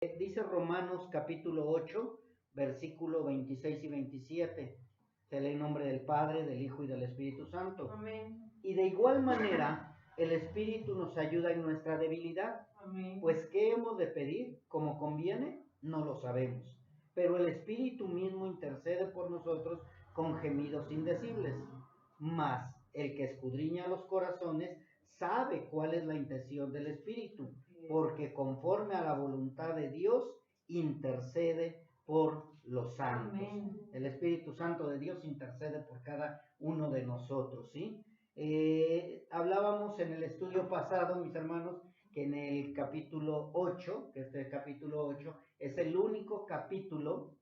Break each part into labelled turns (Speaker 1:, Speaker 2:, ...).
Speaker 1: Dice Romanos capítulo 8, versículo 26 y 27. Se lee en nombre del Padre, del Hijo y del Espíritu Santo.
Speaker 2: Amén.
Speaker 1: Y de igual manera, el Espíritu nos ayuda en nuestra debilidad.
Speaker 2: Amén.
Speaker 1: Pues, ¿qué hemos de pedir? Como conviene, no lo sabemos. Pero el Espíritu mismo intercede por nosotros con gemidos indecibles. Mas el que escudriña los corazones sabe cuál es la intención del Espíritu, porque conforme a la voluntad de Dios intercede por los santos.
Speaker 2: Amén.
Speaker 1: El Espíritu Santo de Dios intercede por cada uno de nosotros, ¿sí? Hablábamos en el estudio pasado, mis hermanos, que en el capítulo 8, que este capítulo 8 es el único capítulo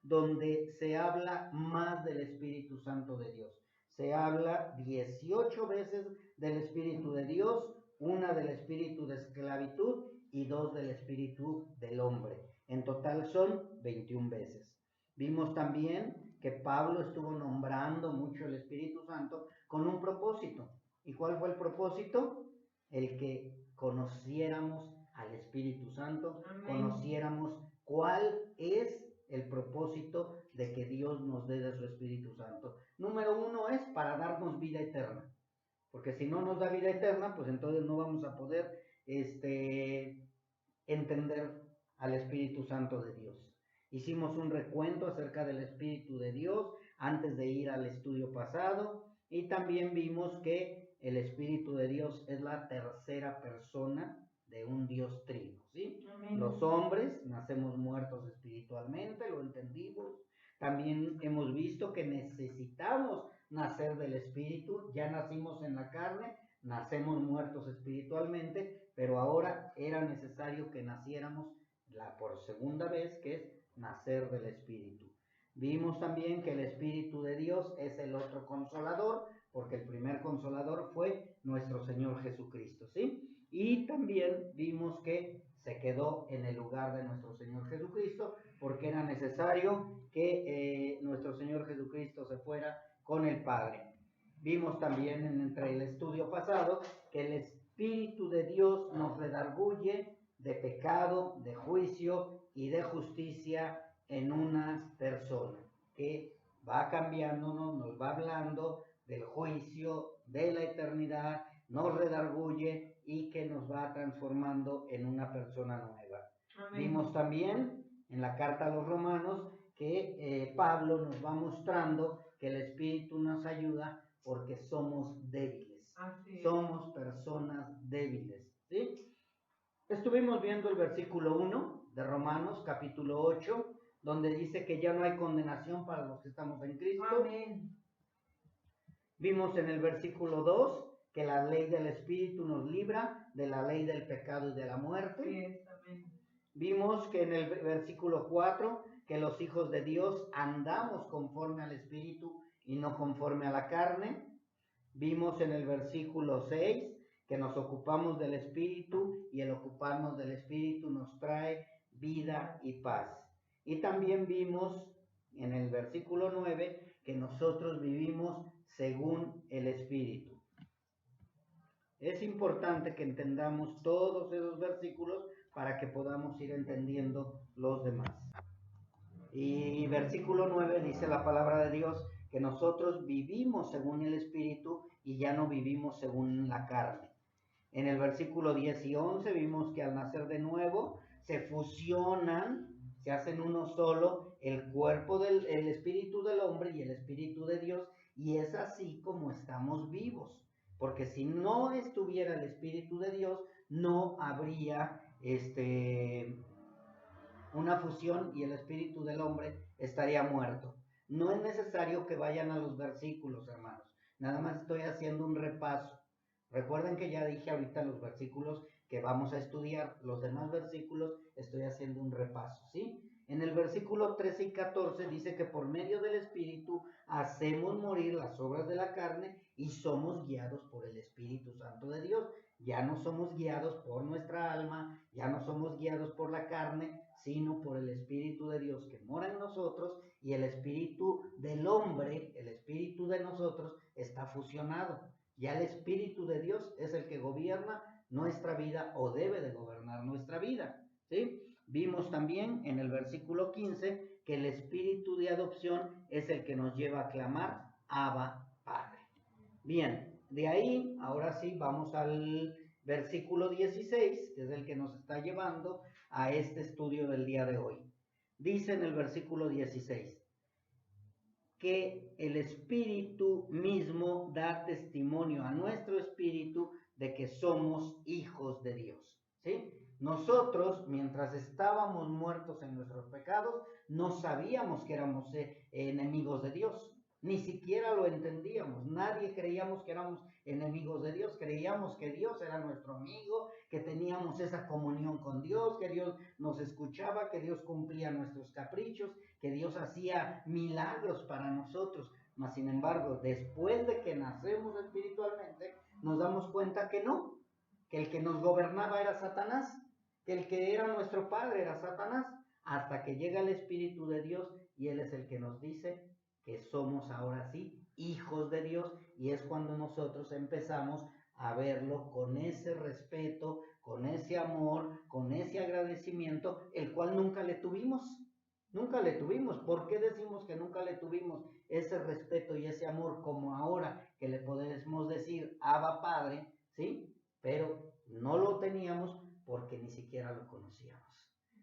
Speaker 1: donde se habla más del Espíritu Santo de Dios. Se habla 18 veces del Espíritu de Dios, una del espíritu de esclavitud y 2 del espíritu del hombre. En total son 21 veces. Vimos también que Pablo estuvo nombrando mucho el Espíritu Santo con un propósito. ¿Y cuál fue el propósito? El que conociéramos al Espíritu Santo,
Speaker 2: Amén.
Speaker 1: Conociéramos cuál es el propósito de que Dios nos dé de su Espíritu Santo. Número 1 es para darnos vida eterna. Porque si no nos da vida eterna, pues entonces no vamos a poder entender al Espíritu Santo de Dios. Hicimos un recuento acerca del Espíritu de Dios antes de ir al estudio pasado y también vimos que el Espíritu de Dios es la tercera persona de un Dios trino, ¿sí?
Speaker 2: Amén.
Speaker 1: Los hombres nacemos muertos espiritualmente, lo entendimos. También hemos visto que necesitamos nacer del Espíritu, ya nacimos en la carne, nacemos muertos espiritualmente, pero ahora era necesario que naciéramos por segunda vez, que es nacer del Espíritu. Vimos también que el Espíritu de Dios es el otro consolador, porque el primer consolador fue nuestro Señor Jesucristo, ¿sí? Y también vimos que se quedó en el lugar de nuestro Señor Jesucristo, porque era necesario que nuestro Señor Jesucristo se fuera con el Padre. Vimos también entre el estudio pasado que el Espíritu de Dios nos redarguye de pecado, de juicio y de justicia en una persona, que va cambiándonos, nos va hablando del juicio, de la eternidad, nos redarguye y que nos va transformando en una persona nueva. Amén. Vimos también en la carta a los Romanos que Pablo nos va mostrando que el Espíritu nos ayuda porque somos débiles. Somos personas débiles, ¿sí? Estuvimos viendo el versículo 1 de Romanos, capítulo 8, donde dice que ya no hay condenación para los que estamos en Cristo.
Speaker 2: Amén.
Speaker 1: Vimos en el versículo 2 que la ley del Espíritu nos libra de la ley del pecado y de la muerte.
Speaker 2: Sí, amén.
Speaker 1: Vimos que en el versículo 4 que los hijos de Dios andamos conforme al Espíritu y no conforme a la carne. Vimos en el versículo 6 que nos ocupamos del Espíritu y el ocuparnos del Espíritu nos trae vida y paz. Y también vimos en el versículo 9 que nosotros vivimos según el Espíritu. Es importante que entendamos todos esos versículos para que podamos ir entendiendo los demás. Y versículo 9 dice la palabra de Dios que nosotros vivimos según el Espíritu y ya no vivimos según la carne. En el versículo 10 y 11 vimos que al nacer de nuevo se fusionan, se hacen uno solo, el cuerpo del Espíritu del hombre y el Espíritu de Dios, y es así como estamos vivos. Porque si no estuviera el Espíritu de Dios, no habría una fusión y el espíritu del hombre estaría muerto. No es necesario que vayan a los versículos, hermanos. Nada más estoy haciendo un repaso. Recuerden que ya dije ahorita los versículos que vamos a estudiar. Los demás versículos estoy haciendo un repaso, ¿sí? En el versículo 13 y 14 dice que por medio del Espíritu hacemos morir las obras de la carne y somos guiados por el Espíritu Santo de Dios. Ya no somos guiados por nuestra alma, ya no somos guiados por la carne, sino por el Espíritu de Dios que mora en nosotros, y el Espíritu del hombre, el Espíritu de nosotros, está fusionado. Ya el Espíritu de Dios es el que gobierna nuestra vida o debe de gobernar nuestra vida, ¿sí? Vimos también en el versículo 15 que el espíritu de adopción es el que nos lleva a clamar Abba, Padre. Bien, de ahí, ahora sí, vamos al versículo 16, que es el que nos está llevando a este estudio del día de hoy. Dice en el versículo 16 que el Espíritu mismo da testimonio a nuestro espíritu de que somos hijos de Dios, ¿sí? Nosotros, mientras estábamos muertos en nuestros pecados, no sabíamos que éramos enemigos de Dios. Ni siquiera lo entendíamos. Nadie creíamos que éramos enemigos de Dios. Creíamos que Dios era nuestro amigo, que teníamos esa comunión con Dios, que Dios nos escuchaba, que Dios cumplía nuestros caprichos, que Dios hacía milagros para nosotros. Mas, sin embargo, después de que nacemos espiritualmente, nos damos cuenta que no, que el que nos gobernaba era Satanás, que el que era nuestro padre era Satanás, hasta que llega el Espíritu de Dios y Él es el que nos dice que somos ahora sí hijos de Dios, y es cuando nosotros empezamos a verlo con ese respeto, con ese amor, con ese agradecimiento, el cual nunca le tuvimos. Nunca le tuvimos. ¿Por qué decimos que nunca le tuvimos ese respeto y ese amor como ahora que le podemos decir Abba Padre, ¿sí? Pero no lo teníamos porque ni siquiera lo conocíamos.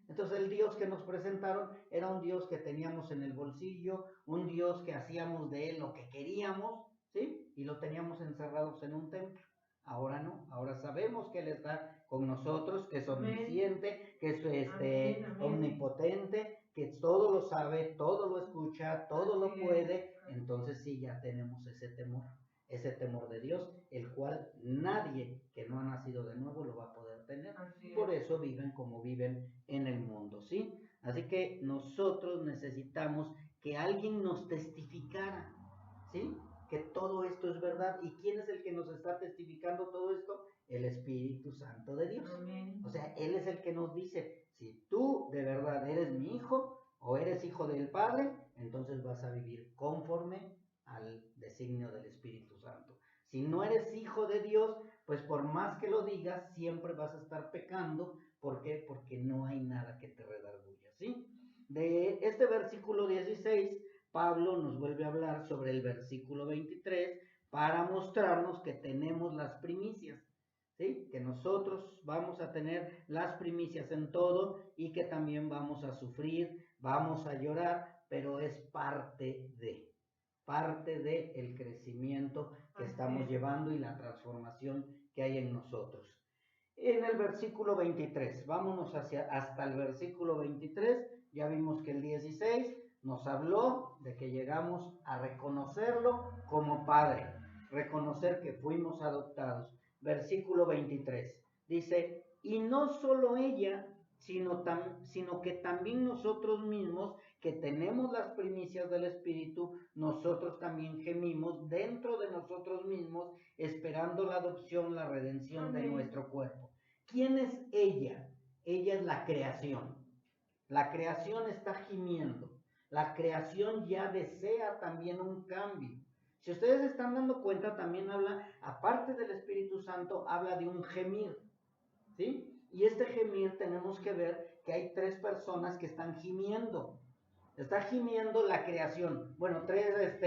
Speaker 1: Entonces el Dios que nos presentaron era un Dios que teníamos en el bolsillo, un Dios que hacíamos de Él lo que queríamos, ¿sí? Y lo teníamos encerrados en un templo. Ahora no, ahora sabemos que Él está con nosotros, que es omnisciente, que es omnipotente, que todo lo sabe, todo lo escucha, todo lo puede. Entonces sí, ya tenemos ese temor de Dios, el cual nadie que no ha nacido de nuevo lo va a poder tener. Por eso viven como viven en el mundo, ¿sí? Así que nosotros necesitamos que alguien nos testificara, ¿sí? Que todo esto es verdad. ¿Y quién es el que nos está testificando todo esto? El Espíritu Santo de Dios. Amén. O sea, Él es el que nos dice, si tú de verdad eres mi hijo o eres hijo del Padre, entonces vas a vivir conforme al designio del Espíritu Santo. Si no eres hijo de Dios, pues por más que lo digas, siempre vas a estar pecando. ¿Por qué? Porque no hay nada que te redarguya, ¿sí? De este versículo 16, Pablo nos vuelve a hablar sobre el versículo 23 para mostrarnos que tenemos las primicias, ¿sí? Que nosotros vamos a tener las primicias en todo y que también vamos a sufrir, vamos a llorar, pero es parte de el crecimiento que estamos llevando y la transformación que hay en nosotros. En el versículo 23, vámonos hasta el versículo 23, ya vimos que el 16 nos habló de que llegamos a reconocerlo como Padre, reconocer que fuimos adoptados. Versículo 23 dice, y no solo ella, sino que también nosotros mismos, que tenemos las primicias del Espíritu, nosotros también gemimos dentro de nosotros mismos, esperando la adopción, la redención de nuestro cuerpo. ¿Quién es ella? Ella es la creación. La creación está gimiendo. La creación ya desea también un cambio. Si ustedes están dando cuenta, también habla, aparte del Espíritu Santo, habla de un gemir, ¿sí? Y este gemir tenemos que ver que hay tres personas que están gimiendo. Está gimiendo la creación. Bueno, tres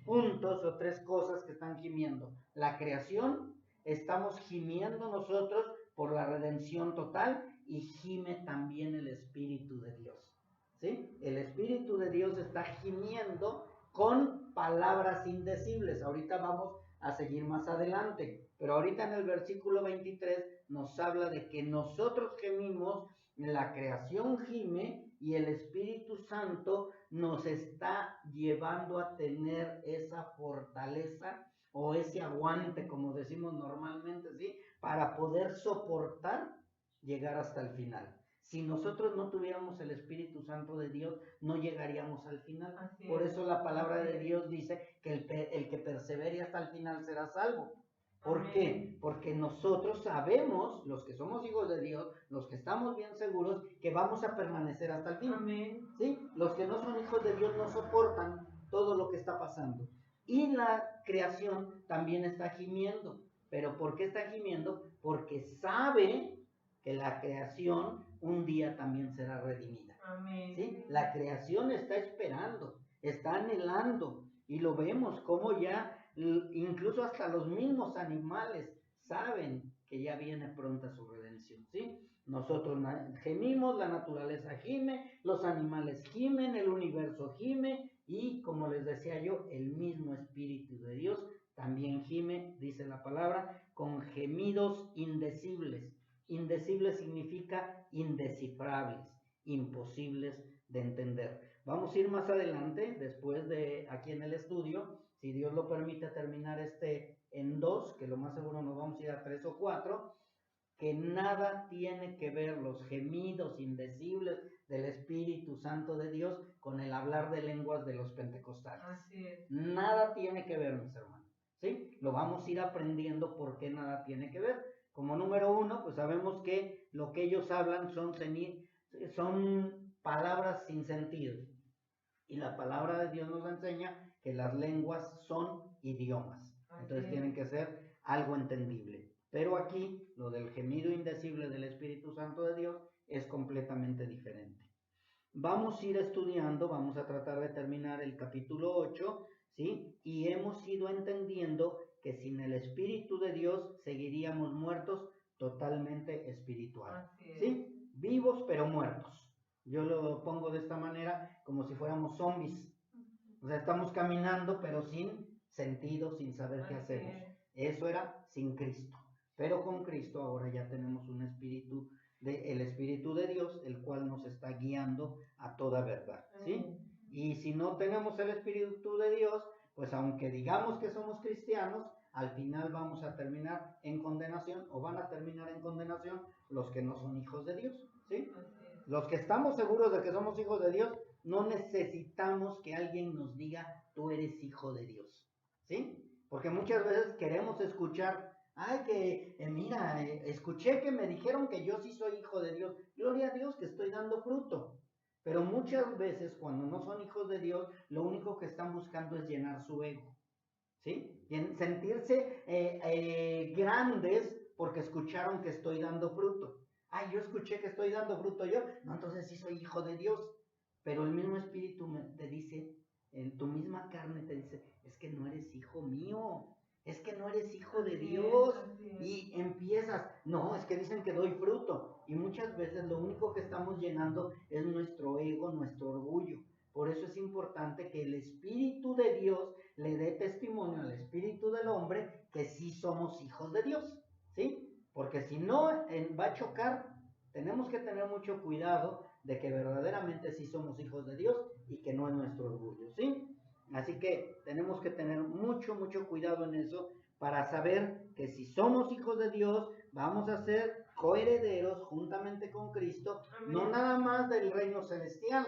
Speaker 1: puntos o tres cosas que están gimiendo. La creación, estamos gimiendo nosotros por la redención total y gime también el Espíritu de Dios, ¿sí? El Espíritu de Dios está gimiendo con palabras indecibles. Ahorita vamos a seguir más adelante, pero ahorita en el versículo 23 nos habla de que nosotros gemimos, la creación gime y el Espíritu Santo nos está llevando a tener esa fortaleza o ese aguante, como decimos normalmente, ¿sí? Para poder soportar llegar hasta el final. Si nosotros no tuviéramos el Espíritu Santo de Dios, no llegaríamos al final. Por eso la palabra de Dios dice que el que persevere hasta el final será salvo. ¿Por qué? Porque nosotros sabemos, los que somos hijos de Dios, los que estamos bien seguros, que vamos a permanecer hasta el fin. Amén. ¿Sí? Los que no son hijos de Dios no soportan todo lo que está pasando. Y la creación también está gimiendo. ¿Pero por qué está gimiendo? Porque sabe que la creación un día también será redimida.
Speaker 2: Amén.
Speaker 1: ¿Sí? La creación está esperando, está anhelando, y lo vemos como ya incluso hasta los mismos animales saben que ya viene pronta su redención, ¿sí? Nosotros gemimos, la naturaleza gime, los animales gimen, el universo gime, y como les decía yo, el mismo Espíritu de Dios también gime, dice la palabra, con gemidos indecibles. Indecibles significa indescifrables, imposibles de entender. Vamos a ir más adelante, después de aquí en el estudio, si Dios lo permite, terminar en 2, que lo más seguro nos vamos a ir a 3 o 4, que nada tiene que ver los gemidos indecibles del Espíritu Santo de Dios con el hablar de lenguas de los pentecostales.
Speaker 2: Así es.
Speaker 1: Nada tiene que ver, mis hermanos, ¿sí? Lo vamos a ir aprendiendo por qué nada tiene que ver. Como número 1, pues sabemos que lo que ellos hablan son palabras sin sentido. Y la palabra de Dios nos enseña que las lenguas son idiomas. Entonces tienen que ser algo entendible. Pero aquí, lo del gemido indecible del Espíritu Santo de Dios es completamente diferente. Vamos a ir estudiando, vamos a tratar de terminar el capítulo 8, ¿sí? Y hemos ido entendiendo que sin el Espíritu de Dios seguiríamos muertos totalmente espiritual, ¿sí? Vivos pero muertos. Yo lo pongo de esta manera, como si fuéramos zombies. O sea, estamos caminando pero sin sentido, sin saber qué hacemos. Eso era sin Cristo. Pero con Cristo ahora ya tenemos un espíritu, el Espíritu de Dios, el cual nos está guiando a toda verdad, ¿sí? Y si no tenemos el Espíritu de Dios, pues aunque digamos que somos cristianos, al final vamos a terminar en condenación, o van a terminar en condenación los que no son hijos de Dios, ¿sí? Los que estamos seguros de que somos hijos de Dios, no necesitamos que alguien nos diga, tú eres hijo de Dios, ¿sí? Porque muchas veces queremos escuchar, escuché que me dijeron que yo sí soy hijo de Dios. Gloria a Dios que estoy dando fruto. Pero muchas veces cuando no son hijos de Dios, lo único que están buscando es llenar su ego, ¿sí? Sentirse grandes porque escucharon que estoy dando fruto. Yo escuché que estoy dando fruto yo. No, entonces sí soy hijo de Dios. Pero el mismo Espíritu te dice, en tu misma carne te dice, es que no eres hijo mío. Es que no eres hijo de Dios. Y empiezas, no, es que dicen que doy fruto. Y muchas veces lo único que estamos llenando es nuestro ego, nuestro orgullo. Por eso es importante que el Espíritu de Dios le dé testimonio al espíritu del hombre que sí somos hijos de Dios, ¿sí? Porque si no, va a chocar. Tenemos que tener mucho cuidado de que verdaderamente sí somos hijos de Dios y que no es nuestro orgullo, ¿sí? Así que tenemos que tener mucho, mucho cuidado en eso para saber que si somos hijos de Dios, vamos a ser coherederos juntamente con Cristo, no nada más del reino celestial,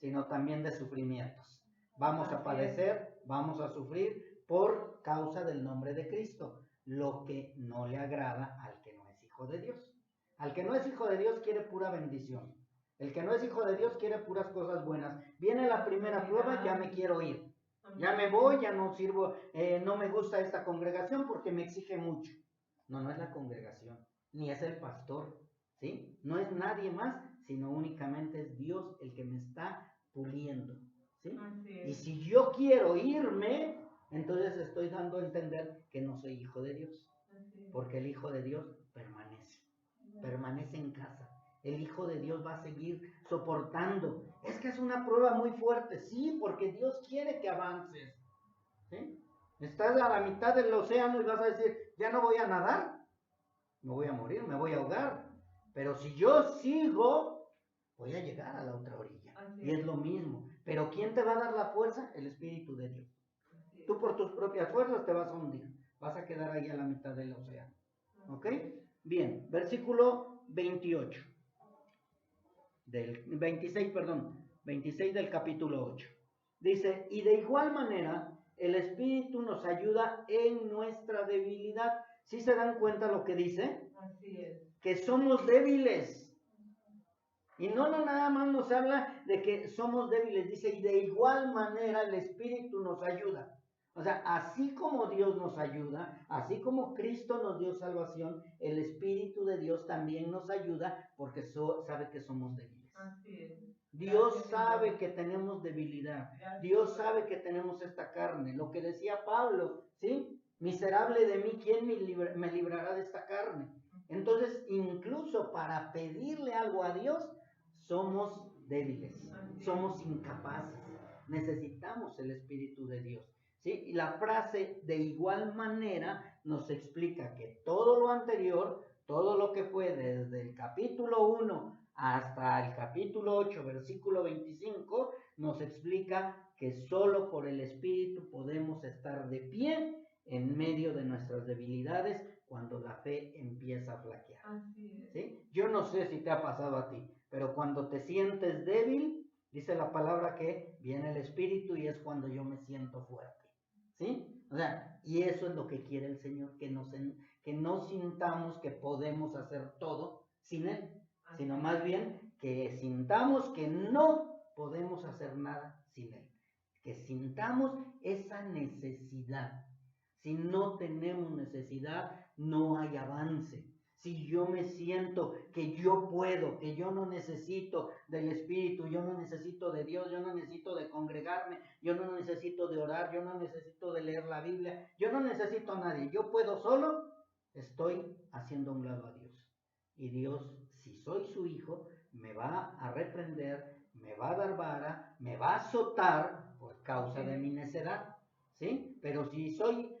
Speaker 1: sino también de sufrimientos. Vamos a padecer, vamos a sufrir por causa del nombre de Cristo, lo que no le agrada al que no es hijo de Dios. Al que no es hijo de Dios quiere pura bendición. El que no es hijo de Dios quiere puras cosas buenas. Viene la primera prueba, ya me quiero ir. Ya me voy, ya no sirvo, no me gusta esta congregación porque me exige mucho. No es la congregación, ni es el pastor, ¿sí? No es nadie más, sino únicamente es Dios el que me está puliendo, ¿sí? Y si yo quiero irme, entonces estoy dando a entender que no soy hijo de Dios. Porque el hijo de Dios permanece en casa. El Hijo de Dios va a seguir soportando. Es que es una prueba muy fuerte, sí, porque Dios quiere que avances, ¿sí? Estás a la mitad del océano y vas a decir, ya no voy a nadar, me voy a morir, me voy a ahogar. Pero si yo sigo, voy a llegar a la otra orilla. Y es lo mismo. Pero ¿quién te va a dar la fuerza? El Espíritu de Dios. Tú por tus propias fuerzas te vas a hundir. Vas a quedar ahí a la mitad del océano. ¿Ok? Bien, versículo 28. 26 del capítulo 8. Dice, y de igual manera, el Espíritu nos ayuda en nuestra debilidad. ¿Sí se dan cuenta lo que dice?
Speaker 2: Así es.
Speaker 1: Que somos débiles. Y no nada más nos habla de que somos débiles, dice, y de igual manera el Espíritu nos ayuda. O sea, así como Dios nos ayuda, así como Cristo nos dio salvación, el Espíritu de Dios también nos ayuda porque sabe que somos débiles.
Speaker 2: Así es.
Speaker 1: Dios
Speaker 2: Gracias,
Speaker 1: sabe
Speaker 2: Señor.
Speaker 1: que tenemos debilidad.
Speaker 2: Gracias,
Speaker 1: Dios
Speaker 2: Señor.
Speaker 1: sabe que tenemos esta carne. Lo que decía Pablo, ¿sí? Miserable de mí, ¿quién me librará de esta carne? Entonces, incluso para pedirle algo a Dios, somos débiles, somos incapaces. Necesitamos el Espíritu de Dios. ¿Sí? Y la frase de igual manera nos explica que todo lo anterior, todo lo que fue desde el capítulo 1 hasta el capítulo 8, versículo 25, nos explica que solo por el Espíritu podemos estar de pie en medio de nuestras debilidades cuando la fe empieza a flaquear.
Speaker 2: Así es.
Speaker 1: ¿Sí? Yo no sé si te ha pasado a ti, pero cuando te sientes débil, dice la palabra que viene el Espíritu y es cuando yo me siento fuerte. ¿Sí? O sea, y eso es lo que quiere el Señor, que no sintamos que podemos hacer todo sin Él, sino más bien que sintamos que no podemos hacer nada sin Él, que sintamos esa necesidad. Si no tenemos necesidad, no hay avance. Si yo me siento que yo puedo, que yo no necesito del Espíritu, yo no necesito de Dios, yo no necesito de congregarme, yo no necesito de orar, yo no necesito de leer la Biblia, yo no necesito a nadie, yo puedo solo, estoy haciendo a un lado a Dios. Y Dios, si soy su hijo, me va a reprender, me va a dar vara, me va a azotar por causa de mi necedad. ¿Sí? Pero si soy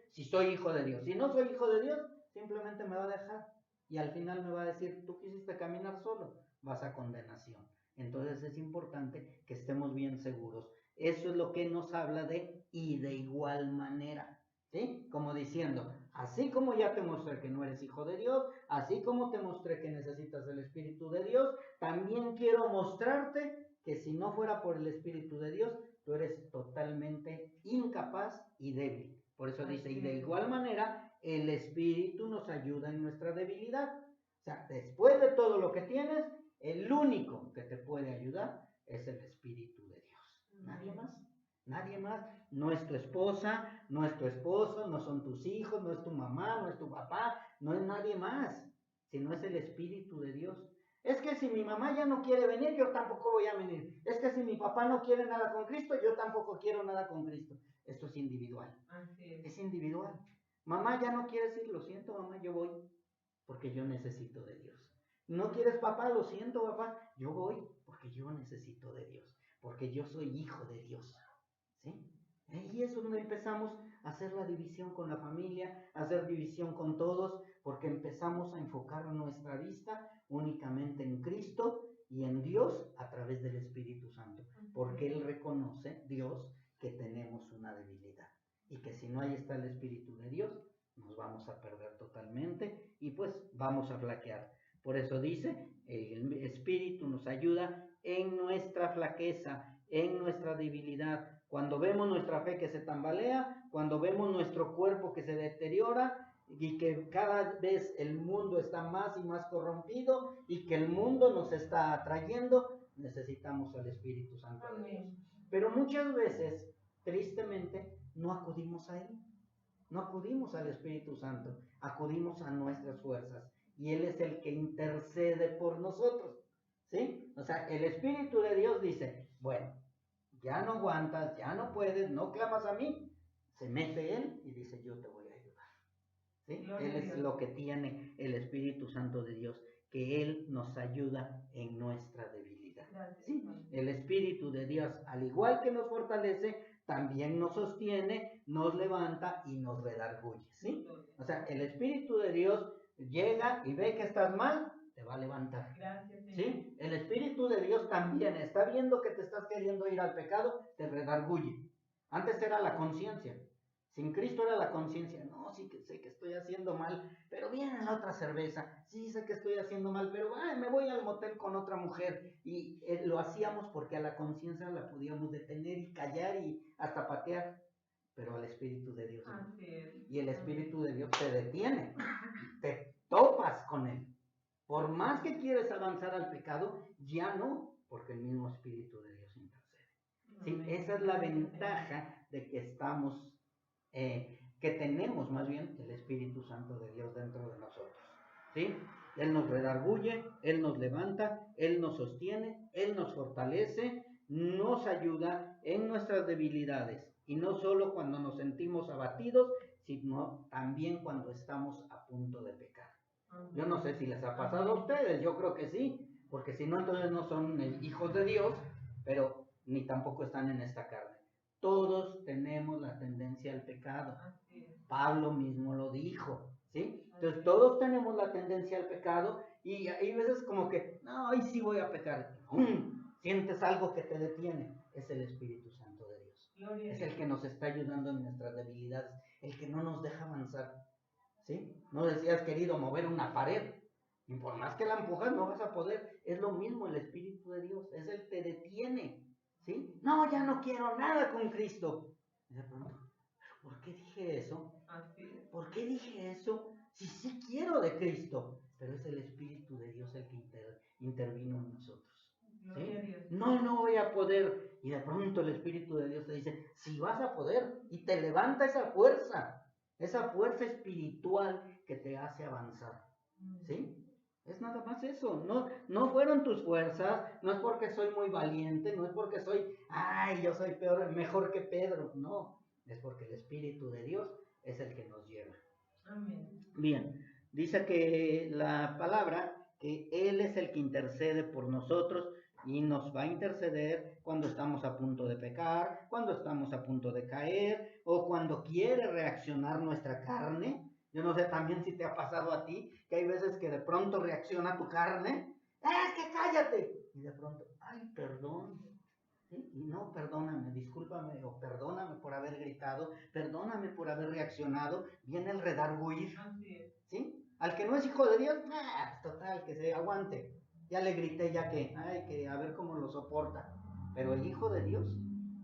Speaker 1: hijo de Dios, si no soy hijo de Dios, simplemente me va a dejar. Y al final me va a decir, tú quisiste caminar solo, vas a condenación. Entonces es importante que estemos bien seguros. Eso es lo que nos habla de y de igual manera. ¿Sí? Como diciendo, así como ya te mostré que no eres hijo de Dios, así como te mostré que necesitas el Espíritu de Dios, también quiero mostrarte que si no fuera por el Espíritu de Dios, tú eres totalmente incapaz y débil. Por eso dice, y de igual manera, el Espíritu nos ayuda en nuestra debilidad. O sea, después de todo lo que tienes, el único que te puede ayudar es el Espíritu de Dios. Nadie más. Nadie más. No es tu esposa, no es tu esposo, no son tus hijos, no es tu mamá, no es tu papá, no es nadie más, sino es el Espíritu de Dios. Es que si mi mamá ya no quiere venir, yo tampoco voy a venir. Es que si mi papá no quiere nada con Cristo, yo tampoco quiero nada con Cristo. Esto es individual.
Speaker 2: Así
Speaker 1: es individual. Mamá ya no quiere decir, lo siento mamá, yo voy, porque yo necesito de Dios. No quieres papá, lo siento papá, yo voy, porque yo necesito de Dios, porque yo soy hijo de Dios. ¿Sí? Y es donde empezamos a hacer la división con la familia, a hacer división con todos, porque empezamos a enfocar nuestra vista únicamente en Cristo y en Dios a través del Espíritu Santo, porque Él reconoce, Dios, que tenemos una debilidad y que si no ahí está el Espíritu de Dios, nos vamos a perder totalmente y pues vamos a flaquear. Por eso dice, el Espíritu nos ayuda en nuestra flaqueza, en nuestra debilidad, cuando vemos nuestra fe que se tambalea, cuando vemos nuestro cuerpo que se deteriora y que cada vez el mundo está más y más corrompido y que el mundo nos está atrayendo, necesitamos al Espíritu Santo de Dios. Pero muchas veces, tristemente, no acudimos a Él, no acudimos al Espíritu Santo, acudimos a nuestras fuerzas y Él es el que intercede por nosotros. ¿Sí? O sea, el Espíritu de Dios dice, bueno, ya no aguantas, ya no puedes, no clamas a mí. Se mete Él y dice, yo te voy a ayudar. ¿Sí? Él es lo que tiene el Espíritu Santo de Dios, que Él nos ayuda en nuestra debilidad. ¿Sí? El Espíritu de Dios, al igual que nos fortalece, también nos sostiene, nos levanta y nos redarguye. ¿Sí? O sea, el Espíritu de Dios llega y ve que estás mal, te va a levantar.
Speaker 2: Gracias,
Speaker 1: ¿Sí? El Espíritu de Dios también está viendo que te estás queriendo ir al pecado, te redarguye. Antes era la conciencia. Sin Cristo era la conciencia. No, sí que sé que estoy haciendo mal, pero viene la otra cerveza. Sí sé que estoy haciendo mal, pero me voy al motel con otra mujer. Y lo hacíamos porque a la conciencia la podíamos detener y callar y hasta patear. Pero al Espíritu de Dios no. Y el Espíritu de Dios te detiene. Te topas con Él. Por más que quieres avanzar al pecado, ya no, porque el mismo Espíritu de Dios intercede. ¿Sí? Esa es la ventaja de que estamos que tenemos más bien el Espíritu Santo de Dios dentro de nosotros, ¿sí? Él nos redarguye, Él nos levanta, Él nos sostiene, Él nos fortalece, nos ayuda en nuestras debilidades, y no solo cuando nos sentimos abatidos, sino también cuando estamos a punto de pecar. Yo no sé si les ha pasado a ustedes, yo creo que sí, porque si no, entonces no son hijos de Dios, pero ni tampoco están en esta carne. Todos tenemos la tendencia al pecado. Pablo mismo lo dijo, ¿sí? Entonces todos tenemos la tendencia al pecado y hay veces como que, no, hoy sí voy a pecar. Sientes algo que te detiene. Es el Espíritu Santo de Dios. Es el que nos está ayudando en nuestras debilidades, el que no nos deja avanzar, ¿sí? No decías querido mover una pared, y por más que la empujas no vas a poder. Es lo mismo el Espíritu de Dios, es el que te detiene, ¿sí? No, ya no quiero nada con Cristo. Y de pronto, ¿por qué dije eso? ¿Por qué dije eso? Si sí quiero de Cristo, pero es el Espíritu de Dios el que intervino en nosotros, ¿sí? No voy a poder. Y de pronto el Espíritu de Dios te dice, sí vas a poder, y te levanta esa fuerza espiritual que te hace avanzar, ¿sí? Es nada más eso. No fueron tus fuerzas, no es porque soy muy valiente, no es porque yo soy mejor que Pedro, no, es porque el Espíritu de Dios es el que nos lleva. Amén. Bien, dice que la palabra, que Él es el que intercede por nosotros y nos va a interceder cuando estamos a punto de pecar, cuando estamos a punto de caer o cuando quiere reaccionar nuestra carne. Yo no sé también si te ha pasado a ti, que hay veces que de pronto reacciona tu carne, ¡es que cállate! Y de pronto, ¡ay, perdón! ¿Sí? Y no, perdóname, discúlpame, o perdóname por haber gritado, perdóname por haber reaccionado, viene el redarguir, ¿sí? Al que no es hijo de Dios, total, que se aguante, ya le grité, ya que a ver cómo lo soporta, pero el hijo de Dios,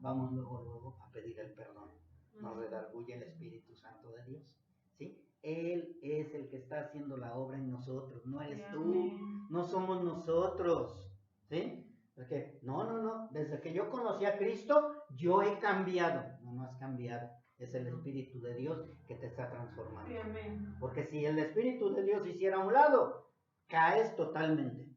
Speaker 1: vamos luego a pedir el perdón, nos redarguye el Espíritu Santo de Dios, ¿sí? Él es el que está haciendo la obra en nosotros, no eres tú, no somos nosotros, ¿sí? Porque no, desde que yo conocí a Cristo, yo he cambiado. No has cambiado. Es el Espíritu de Dios que te está transformando. Sí, amén. Porque si el Espíritu de Dios hiciera a un lado, caes totalmente.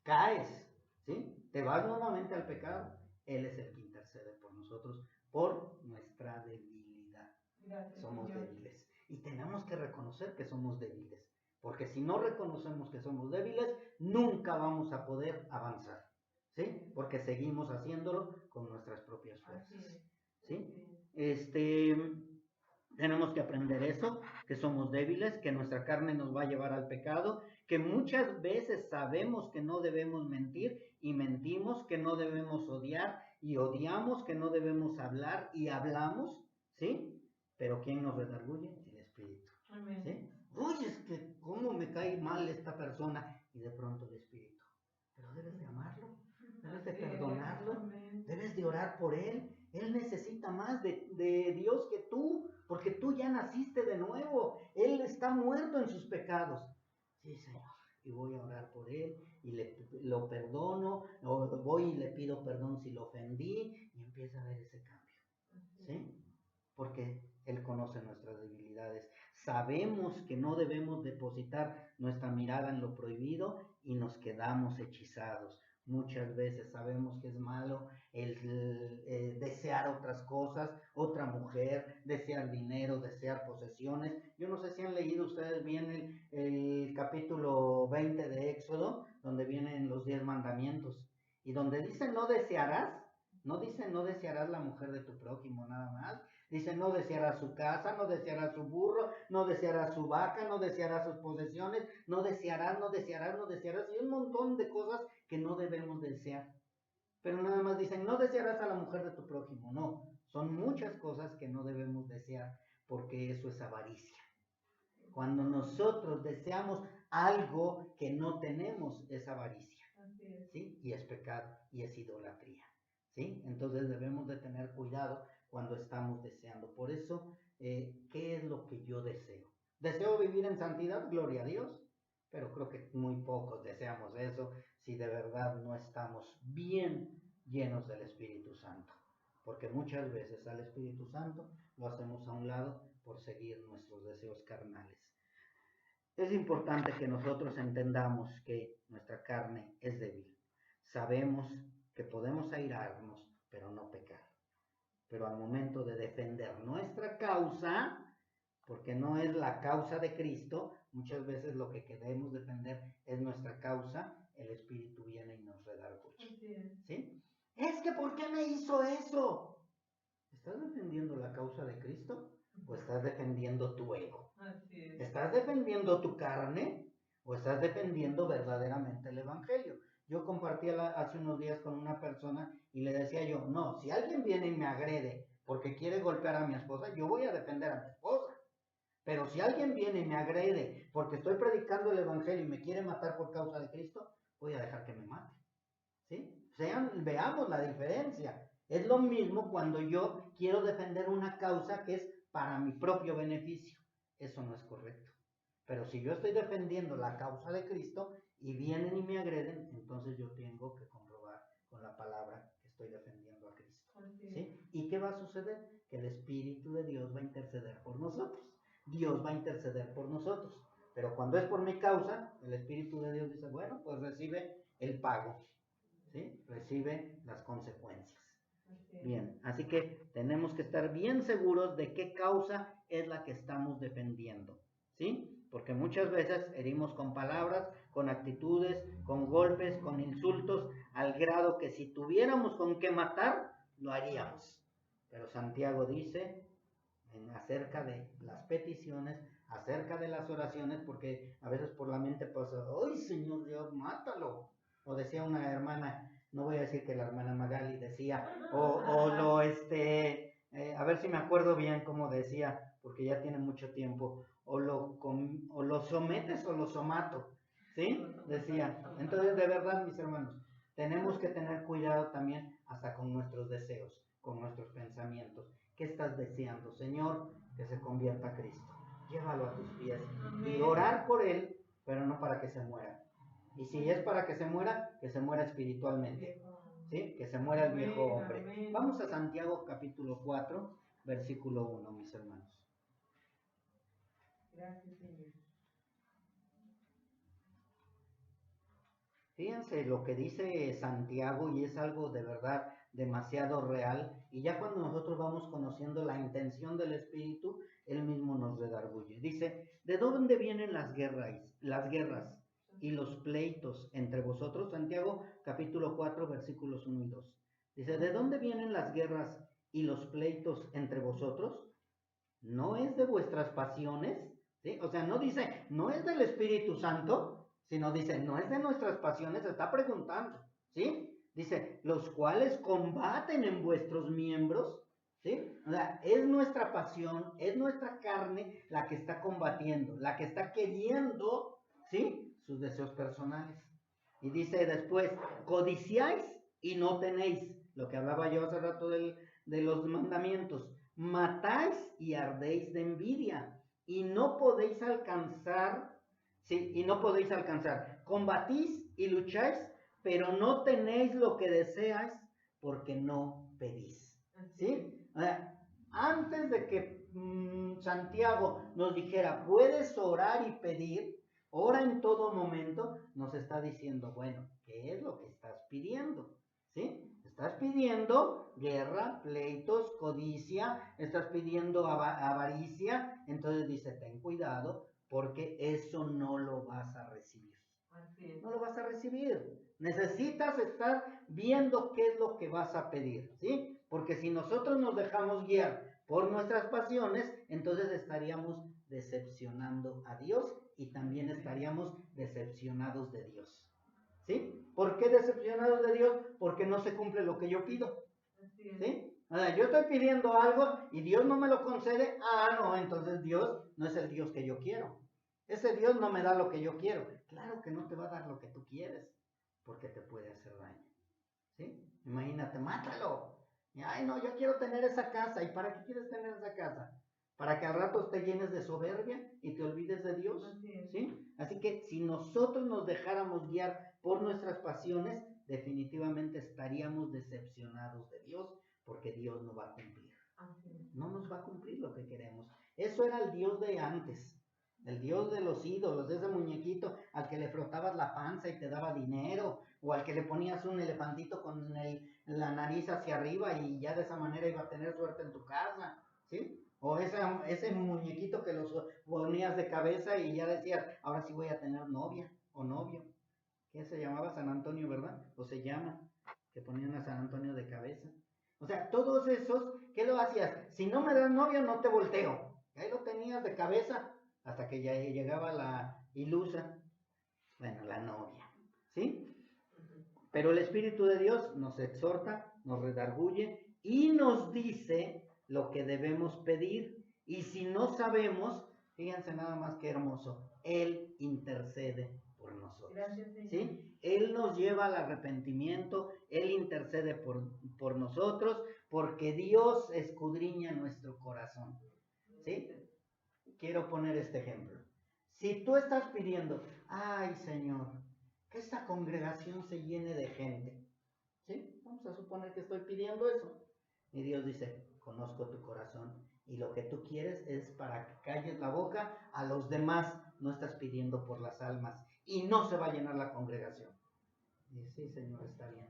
Speaker 1: Caes, ¿sí? Te vas nuevamente al pecado. Él es el que intercede por nosotros, por nuestra debilidad. Gracias, somos Señor. Débiles. Y tenemos que reconocer que somos débiles. Porque si no reconocemos que somos débiles, nunca vamos a poder avanzar. ¿Sí? Porque seguimos haciéndolo con nuestras propias fuerzas, ¿sí? Tenemos que aprender eso, que somos débiles, que nuestra carne nos va a llevar al pecado, que muchas veces sabemos que no debemos mentir y mentimos, que no debemos odiar y odiamos, que no debemos hablar y hablamos, ¿sí? Pero ¿quién nos redarguye? El Espíritu, ¿sí? Uy, es que cómo me cae mal esta persona, y de pronto el Espíritu, pero debes de amarlo. Debes de perdonarlo, debes de orar por él. Él necesita más de Dios que tú, porque tú ya naciste de nuevo. Él está muerto en sus pecados. Sí, Señor, y voy a orar por él y lo perdono, o voy y le pido perdón si lo ofendí, y empieza a ver ese cambio, ¿sí? Porque Él conoce nuestras debilidades. Sabemos que no debemos depositar nuestra mirada en lo prohibido y nos quedamos hechizados. Muchas veces sabemos que es malo el desear otras cosas, otra mujer, desear dinero, desear posesiones. Yo no sé si han leído ustedes bien el capítulo 20 de Éxodo, donde vienen los 10 mandamientos, y donde dice no desearás, no dice no desearás la mujer de tu prójimo nada más. Dice, no desearás su casa, no desearás su burro, no desearás su vaca, no desearás sus posesiones, no desearás, y un montón de cosas que no debemos desear. Pero nada más dicen, no desearás a la mujer de tu prójimo. No, son muchas cosas que no debemos desear, porque eso es avaricia. Cuando nosotros deseamos algo que no tenemos, es avaricia, ¿sí? Y es pecado, y es idolatría, ¿sí? Entonces debemos de tener cuidado cuando estamos deseando. Por eso, ¿qué es lo que yo deseo? ¿Deseo vivir en santidad? Gloria a Dios. Pero creo que muy pocos deseamos eso si de verdad no estamos bien llenos del Espíritu Santo. porque muchas veces al Espíritu Santo lo hacemos a un lado por seguir nuestros deseos carnales. Es importante que nosotros entendamos que nuestra carne es débil. Sabemos que podemos airarnos, pero no pecar. Pero al momento de defender nuestra causa, porque no es la causa de Cristo, muchas veces lo que queremos defender es nuestra causa, el Espíritu viene y nos redarguye. ¿Sí? Es que ¿por qué me hizo eso? ¿Estás defendiendo la causa de Cristo o estás defendiendo tu ego? ¿Estás defendiendo tu carne o estás defendiendo verdaderamente el Evangelio? Yo compartí hace unos días con una persona y le decía yo, no, si alguien viene y me agrede porque quiere golpear a mi esposa, yo voy a defender a mi esposa. Pero si alguien viene y me agrede porque estoy predicando el Evangelio y me quiere matar por causa de Cristo, voy a dejar que me mate. ¿Sí? Veamos la diferencia. Es lo mismo cuando yo quiero defender una causa que es para mi propio beneficio. Eso no es correcto. Pero si yo estoy defendiendo la causa de Cristo y vienen y me agreden, entonces yo tengo que comprobar con la palabra que estoy defendiendo a Cristo. ¿Sí? ¿Y qué va a suceder? Que el Espíritu de Dios va a interceder por nosotros. Dios va a interceder por nosotros. Pero cuando es por mi causa, el Espíritu de Dios dice, bueno, pues recibe el pago. ¿Sí? Recibe las consecuencias. Bien, así que tenemos que estar bien seguros de qué causa es la que estamos defendiendo. ¿Sí? Porque muchas veces herimos con palabras, con actitudes, con golpes, con insultos, al grado que si tuviéramos con qué matar, lo haríamos. Pero Santiago dice acerca de las peticiones, acerca de las oraciones, porque a veces por la mente pasa, ¡ay, Señor Dios, mátalo! O decía una hermana, no voy a decir que la hermana Magali decía, a ver si me acuerdo bien cómo decía, porque ya tiene mucho tiempo, o lo sometes o lo somato, ¿sí? Decía. Entonces, de verdad, mis hermanos, tenemos que tener cuidado también hasta con nuestros deseos, con nuestros pensamientos. ¿Qué estás deseando, Señor? Que se convierta a Cristo. Llévalo a tus pies y orar por él, pero no para que se muera. Y si es para que se muera espiritualmente. ¿Sí? Que se muera el viejo hombre. Vamos a Santiago capítulo 4, versículo 1, mis hermanos.
Speaker 2: Gracias, Señor.
Speaker 1: Fíjense lo que dice Santiago y es algo de verdad demasiado real. Y ya cuando nosotros vamos conociendo la intención del Espíritu, él mismo nos redarguye. Dice, ¿de dónde vienen las guerras y los pleitos entre vosotros? Santiago capítulo 4 versículos 1 y 2. Dice, ¿de dónde vienen las guerras y los pleitos entre vosotros? ¿No es de vuestras pasiones? ¿Sí? O sea, no dice, no es del Espíritu Santo, sino dice, no es de nuestras pasiones, está preguntando, ¿sí? Dice, los cuales combaten en vuestros miembros, ¿sí? O sea, es nuestra pasión, es nuestra carne la que está combatiendo, la que está queriendo, ¿sí? Sus deseos personales. Y dice después, codiciáis y no tenéis, lo que hablaba yo hace rato de los mandamientos, matáis y ardéis de envidia y no podéis alcanzar. Sí, y no podéis alcanzar. Combatís y lucháis, pero no tenéis lo que deseáis porque no pedís. ¿Sí? O sea, antes de que Santiago nos dijera, puedes orar y pedir, ora en todo momento, nos está diciendo, bueno, ¿qué es lo que estás pidiendo? ¿Sí? Estás pidiendo guerra, pleitos, codicia, estás pidiendo avaricia, entonces dice, ten cuidado, porque eso no lo vas a recibir. No lo vas a recibir. Necesitas estar viendo qué es lo que vas a pedir, ¿sí? Porque si nosotros nos dejamos guiar por nuestras pasiones, entonces estaríamos decepcionando a Dios y también estaríamos decepcionados de Dios. ¿Sí? ¿Por qué decepcionados de Dios? Porque no se cumple lo que yo pido. ¿Sí? O sea, yo estoy pidiendo algo y Dios no me lo concede. Ah, no, entonces Dios no es el Dios que yo quiero. Ese Dios no me da lo que yo quiero. Claro que no te va a dar lo que tú quieres, porque te puede hacer daño. ¿Sí? Imagínate, mátalo. Y, ay, no, yo quiero tener esa casa. ¿Y para qué quieres tener esa casa? ¿Para que al rato te llenes de soberbia y te olvides de Dios? ¿Sí? Así que si nosotros nos dejáramos guiar por nuestras pasiones, definitivamente estaríamos decepcionados de Dios, porque Dios no va a cumplir.
Speaker 2: Así es.
Speaker 1: No nos va a cumplir lo que queremos. Eso era el Dios de antes, el Dios de los ídolos, de ese muñequito al que le frotabas la panza y te daba dinero, o al que le ponías un elefantito con la nariz hacia arriba y ya de esa manera iba a tener suerte en tu casa, ¿sí? O ese muñequito que los ponías de cabeza y ya decías, ahora sí voy a tener novia o novio. ¿Qué se llamaba? San Antonio, ¿verdad? O se llama, que ponían a San Antonio de cabeza. O sea, todos esos, ¿qué lo hacías? Si no me das novio, no te volteo. Ahí lo tenías de cabeza hasta que ya llegaba la ilusa, bueno, la novia, ¿sí? Pero el Espíritu de Dios nos exhorta, nos redarguye y nos dice lo que debemos pedir. Y si no sabemos, fíjense nada más que hermoso, Él intercede por nosotros.
Speaker 2: Gracias, Señor.
Speaker 1: ¿Sí? Él nos lleva al arrepentimiento, Él intercede por nosotros, porque Dios escudriña nuestro corazón. ¿Sí? Quiero poner este ejemplo. Si tú estás pidiendo, ay Señor, que esta congregación se llene de gente, ¿sí? Vamos a suponer que estoy pidiendo eso. Y Dios dice, conozco tu corazón y lo que tú quieres es para que calles la boca a los demás, no estás pidiendo por las almas y no se va a llenar la congregación. Y sí, Señor, está bien.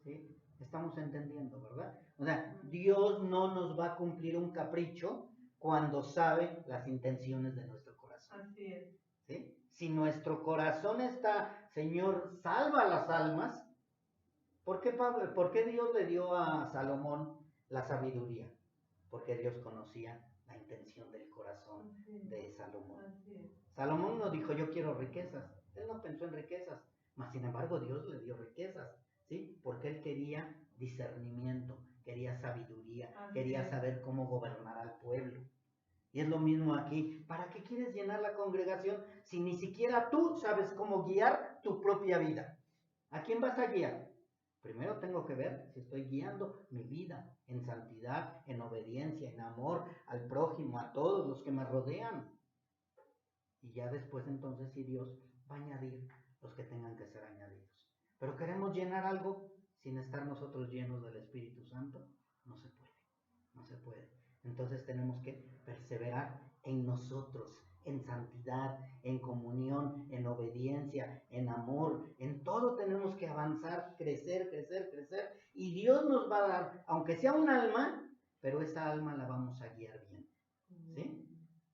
Speaker 1: ¿Sí? Estamos entendiendo, ¿verdad? O sea, Dios no nos va a cumplir un capricho cuando sabe las intenciones de nuestro corazón.
Speaker 2: Así es.
Speaker 1: ¿Sí? Si nuestro corazón está, Señor, salva las almas, ¿por qué Dios le dio a Salomón la sabiduría? Porque Dios conocía la intención del corazón de Salomón.
Speaker 2: Así es.
Speaker 1: Salomón no dijo, yo quiero riquezas. Él no pensó en riquezas, mas sin embargo Dios le dio riquezas, ¿sí? Porque él quería discernimiento, quería sabiduría, quería saber cómo gobernar al pueblo. Y es lo mismo aquí. ¿Para qué quieres llenar la congregación si ni siquiera tú sabes cómo guiar tu propia vida? ¿A quién vas a guiar? Primero tengo que ver si estoy guiando mi vida en santidad, en obediencia, en amor al prójimo, a todos los que me rodean. Y ya después entonces sí Dios va a añadir los que tengan que ser añadidos. Pero queremos llenar algo sin estar nosotros llenos del Espíritu Santo. No se puede, no se puede. Entonces tenemos que perseverar en nosotros, en santidad, en comunión, en obediencia, en amor. En todo tenemos que avanzar, crecer, crecer, crecer. Y Dios nos va a dar, aunque sea un alma, pero esa alma la vamos a guiar bien. ¿Sí?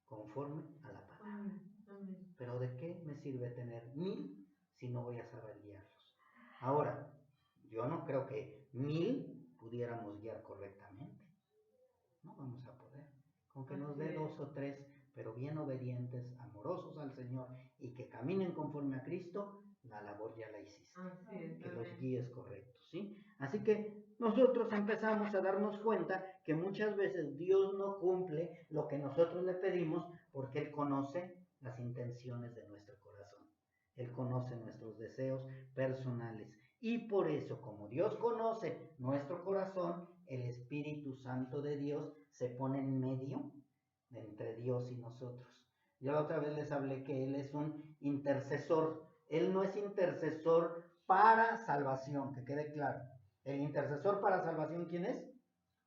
Speaker 1: Conforme a la palabra. Pero ¿de qué me sirve tener 1000 si no voy a saber guiarlos? Ahora, yo no creo que 1000 pudiéramos guiar correctamente. No vamos a poder. Con que nos dé 2 o 3, pero bien obedientes, amorosos al Señor y que caminen conforme a Cristo, la labor ya la hiciste. Que los guíes correctos, ¿sí? Así que nosotros empezamos a darnos cuenta que muchas veces Dios no cumple lo que nosotros le pedimos porque Él conoce las intenciones de nuestro corazón. Él conoce nuestros deseos personales. Y por eso, como Dios conoce nuestro corazón, el Espíritu Santo de Dios se pone en medio entre Dios y nosotros. Yo la otra vez les hablé que Él es un intercesor. Él no es intercesor para salvación, que quede claro. El intercesor para salvación, ¿quién es?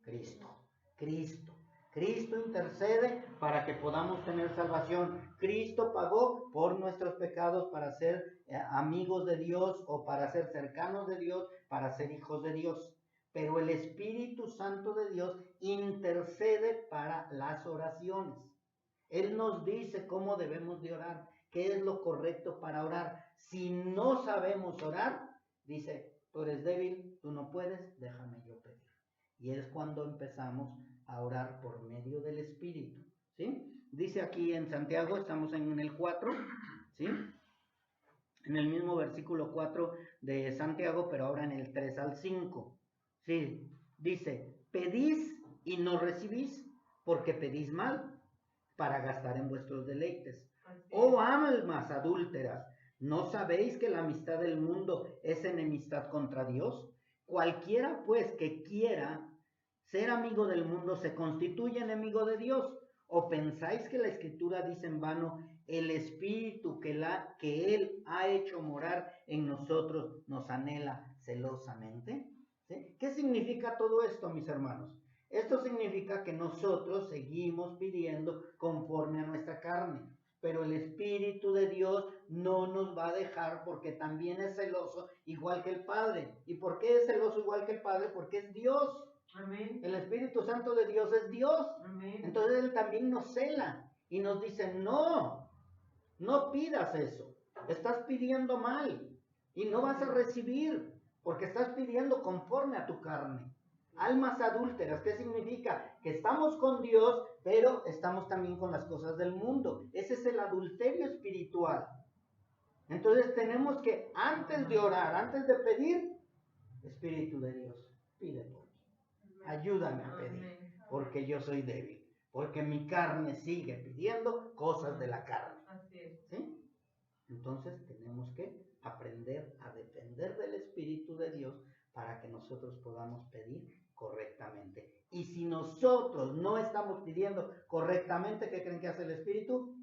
Speaker 1: Cristo. Cristo. Cristo intercede para que podamos tener salvación. Cristo pagó por nuestros pecados para ser amigos de Dios o para ser cercanos de Dios, para ser hijos de Dios. Pero el Espíritu Santo de Dios intercede para las oraciones. Él nos dice cómo debemos de orar, qué es lo correcto para orar. Si no sabemos orar, dice, tú eres débil, tú no puedes, déjame yo pedir. Y es cuando empezamos a orar por medio del Espíritu, ¿sí? Dice aquí en Santiago, estamos en el 4, ¿sí? En el mismo versículo 4 de Santiago, pero ahora en el 3 al 5, ¿sí? Dice, pedís y no recibís, porque pedís mal, para gastar en vuestros deleites. Oh almas adúlteras, ¿no sabéis que la amistad del mundo es enemistad contra Dios? Cualquiera pues que quiera ser amigo del mundo se constituye enemigo de Dios. ¿O pensáis que la Escritura dice en vano, el Espíritu que Él ha hecho morar en nosotros nos anhela celosamente? ¿Sí? ¿Qué significa todo esto, mis hermanos? Esto significa que nosotros seguimos pidiendo conforme a nuestra carne, pero el Espíritu de Dios no nos va a dejar porque también es celoso igual que el Padre. ¿Y por qué es celoso igual que el Padre? Porque es Dios.
Speaker 2: Amén.
Speaker 1: El Espíritu Santo de Dios es Dios.
Speaker 2: Amén.
Speaker 1: Entonces Él también nos cela y nos dice, no pidas eso. Estás pidiendo mal y no vas a recibir porque estás pidiendo conforme a tu carne. Almas adúlteras, ¿qué significa? Que estamos con Dios, pero estamos también con las cosas del mundo. Ese es el adulterio espiritual. Entonces tenemos que, antes de orar, antes de pedir, Espíritu de Dios, pide por mí. Ayúdame a pedir, porque yo soy débil, porque mi carne sigue pidiendo cosas de la carne. ¿Sí? Entonces tenemos que aprender a depender del Espíritu de Dios para que nosotros podamos pedir correctamente. Y si nosotros no estamos pidiendo correctamente, ¿qué creen que hace el Espíritu?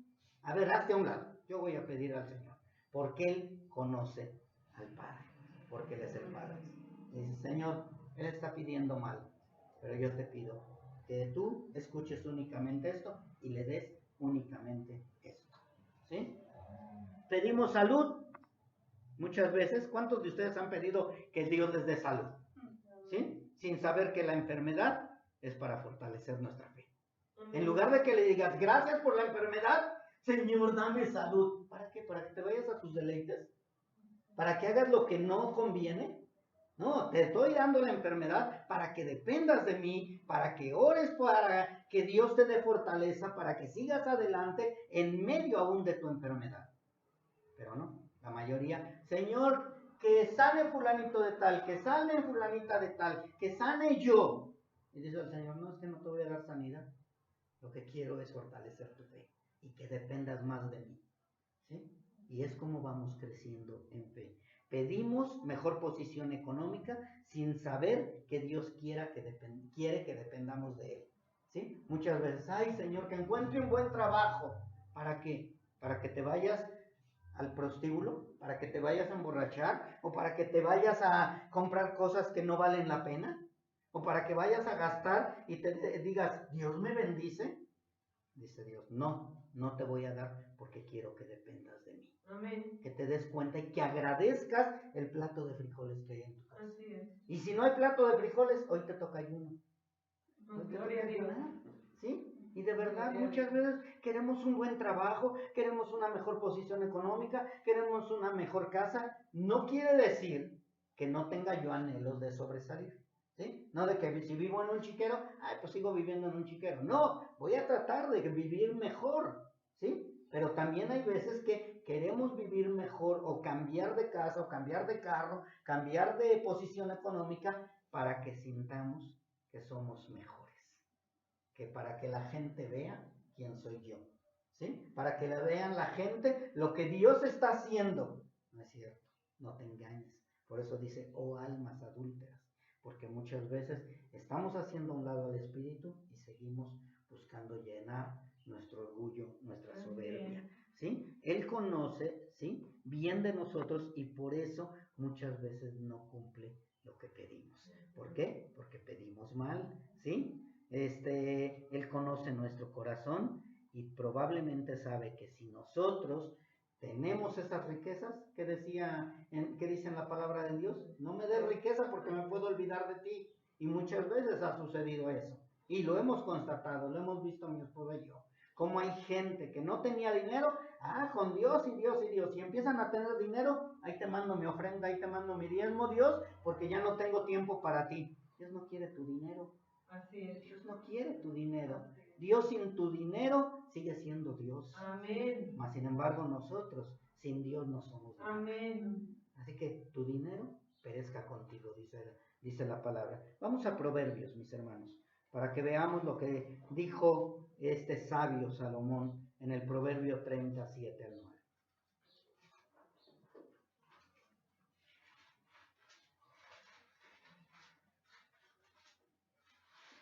Speaker 1: A ver, hazte a un lado. Yo voy a pedir al Señor, porque Él conoce al Padre, porque Él es el Padre. Y dice, Señor, Él está pidiendo mal, pero yo te pido que tú escuches únicamente esto y le des únicamente esto. ¿Sí? Pedimos salud. Muchas veces, ¿cuántos de ustedes han pedido que Dios les dé salud? ¿Sí? Sin saber que la enfermedad es para fortalecer nuestra fe. En lugar de que le digas, gracias por la enfermedad, Señor, dame salud. ¿Para qué? ¿Para que te vayas a tus deleites? ¿Para que hagas lo que no conviene? No, te estoy dando la enfermedad para que dependas de mí, para que ores, para que Dios te dé fortaleza, para que sigas adelante en medio aún de tu enfermedad. Pero no, la mayoría, Señor, que sane fulanito de tal, que sane fulanita de tal, que sane yo. Y dice el Señor, no, es que no te voy a dar sanidad. Lo que quiero es fortalecer tu fe y que dependas más de mí. ¿Sí? Y es como vamos creciendo en fe. Pedimos mejor posición económica sin saber que Dios quiere que dependamos de Él. ¿Sí? Muchas veces, ay Señor, que encuentre un buen trabajo. ¿Para qué? Para que te vayas al prostíbulo, para que te vayas a emborrachar, o para que te vayas a comprar cosas que no valen la pena, o para que vayas a gastar y te digas, Dios me bendice. Dice Dios, no te voy a dar porque quiero que dependas de mí.
Speaker 2: Amén.
Speaker 1: Que te des cuenta y que agradezcas el plato de frijoles que hay en tu casa.
Speaker 2: Así es.
Speaker 1: Y si no hay plato de frijoles, hoy te toca ayuno.
Speaker 2: Gloria a Dios.
Speaker 1: ¿Sí? Y de verdad muchas veces queremos un buen trabajo, queremos una mejor posición económica, queremos una mejor casa. No quiere decir que no tenga yo anhelos de sobresalir. ¿Sí? No de que si vivo en un chiquero, ay, pues sigo viviendo en un chiquero. No, voy a tratar de vivir mejor. ¿Sí? Pero también hay veces que queremos vivir mejor o cambiar de casa o cambiar de carro, cambiar de posición económica para que sintamos que somos mejores. Que para que la gente vea quién soy yo. ¿Sí? Para que la vean la gente lo que Dios está haciendo. No es cierto, no te engañes. Por eso dice, oh almas adúlteras. Porque muchas veces estamos haciendo a un lado al Espíritu y seguimos buscando llenar nuestro orgullo, nuestra soberbia. ¿Sí? Él conoce, ¿sí?, bien de nosotros y por eso muchas veces no cumple lo que pedimos. ¿Por qué? Porque pedimos mal, ¿sí? Él conoce nuestro corazón y probablemente sabe que si nosotros tenemos esas riquezas, ¿qué dice en la palabra de Dios? No me des riqueza porque me puedo olvidar de ti. Y muchas veces ha sucedido eso. Y lo hemos constatado, lo hemos visto mi esposa y yo. Como hay gente que no tenía dinero, con Dios y Dios y Dios. Y empiezan a tener dinero, ahí te mando mi ofrenda, ahí te mando mi diezmo, Dios, porque ya no tengo tiempo para ti. Dios no quiere tu dinero.
Speaker 2: Así es.
Speaker 1: Dios no quiere tu dinero. Dios sin tu dinero sigue siendo Dios.
Speaker 2: Amén.
Speaker 1: Mas sin embargo nosotros sin Dios no somos nada.
Speaker 2: Amén.
Speaker 1: Así que tu dinero perezca contigo, dice la palabra. Vamos a Proverbios, mis hermanos, para que veamos lo que dijo este sabio Salomón en el Proverbio 37 al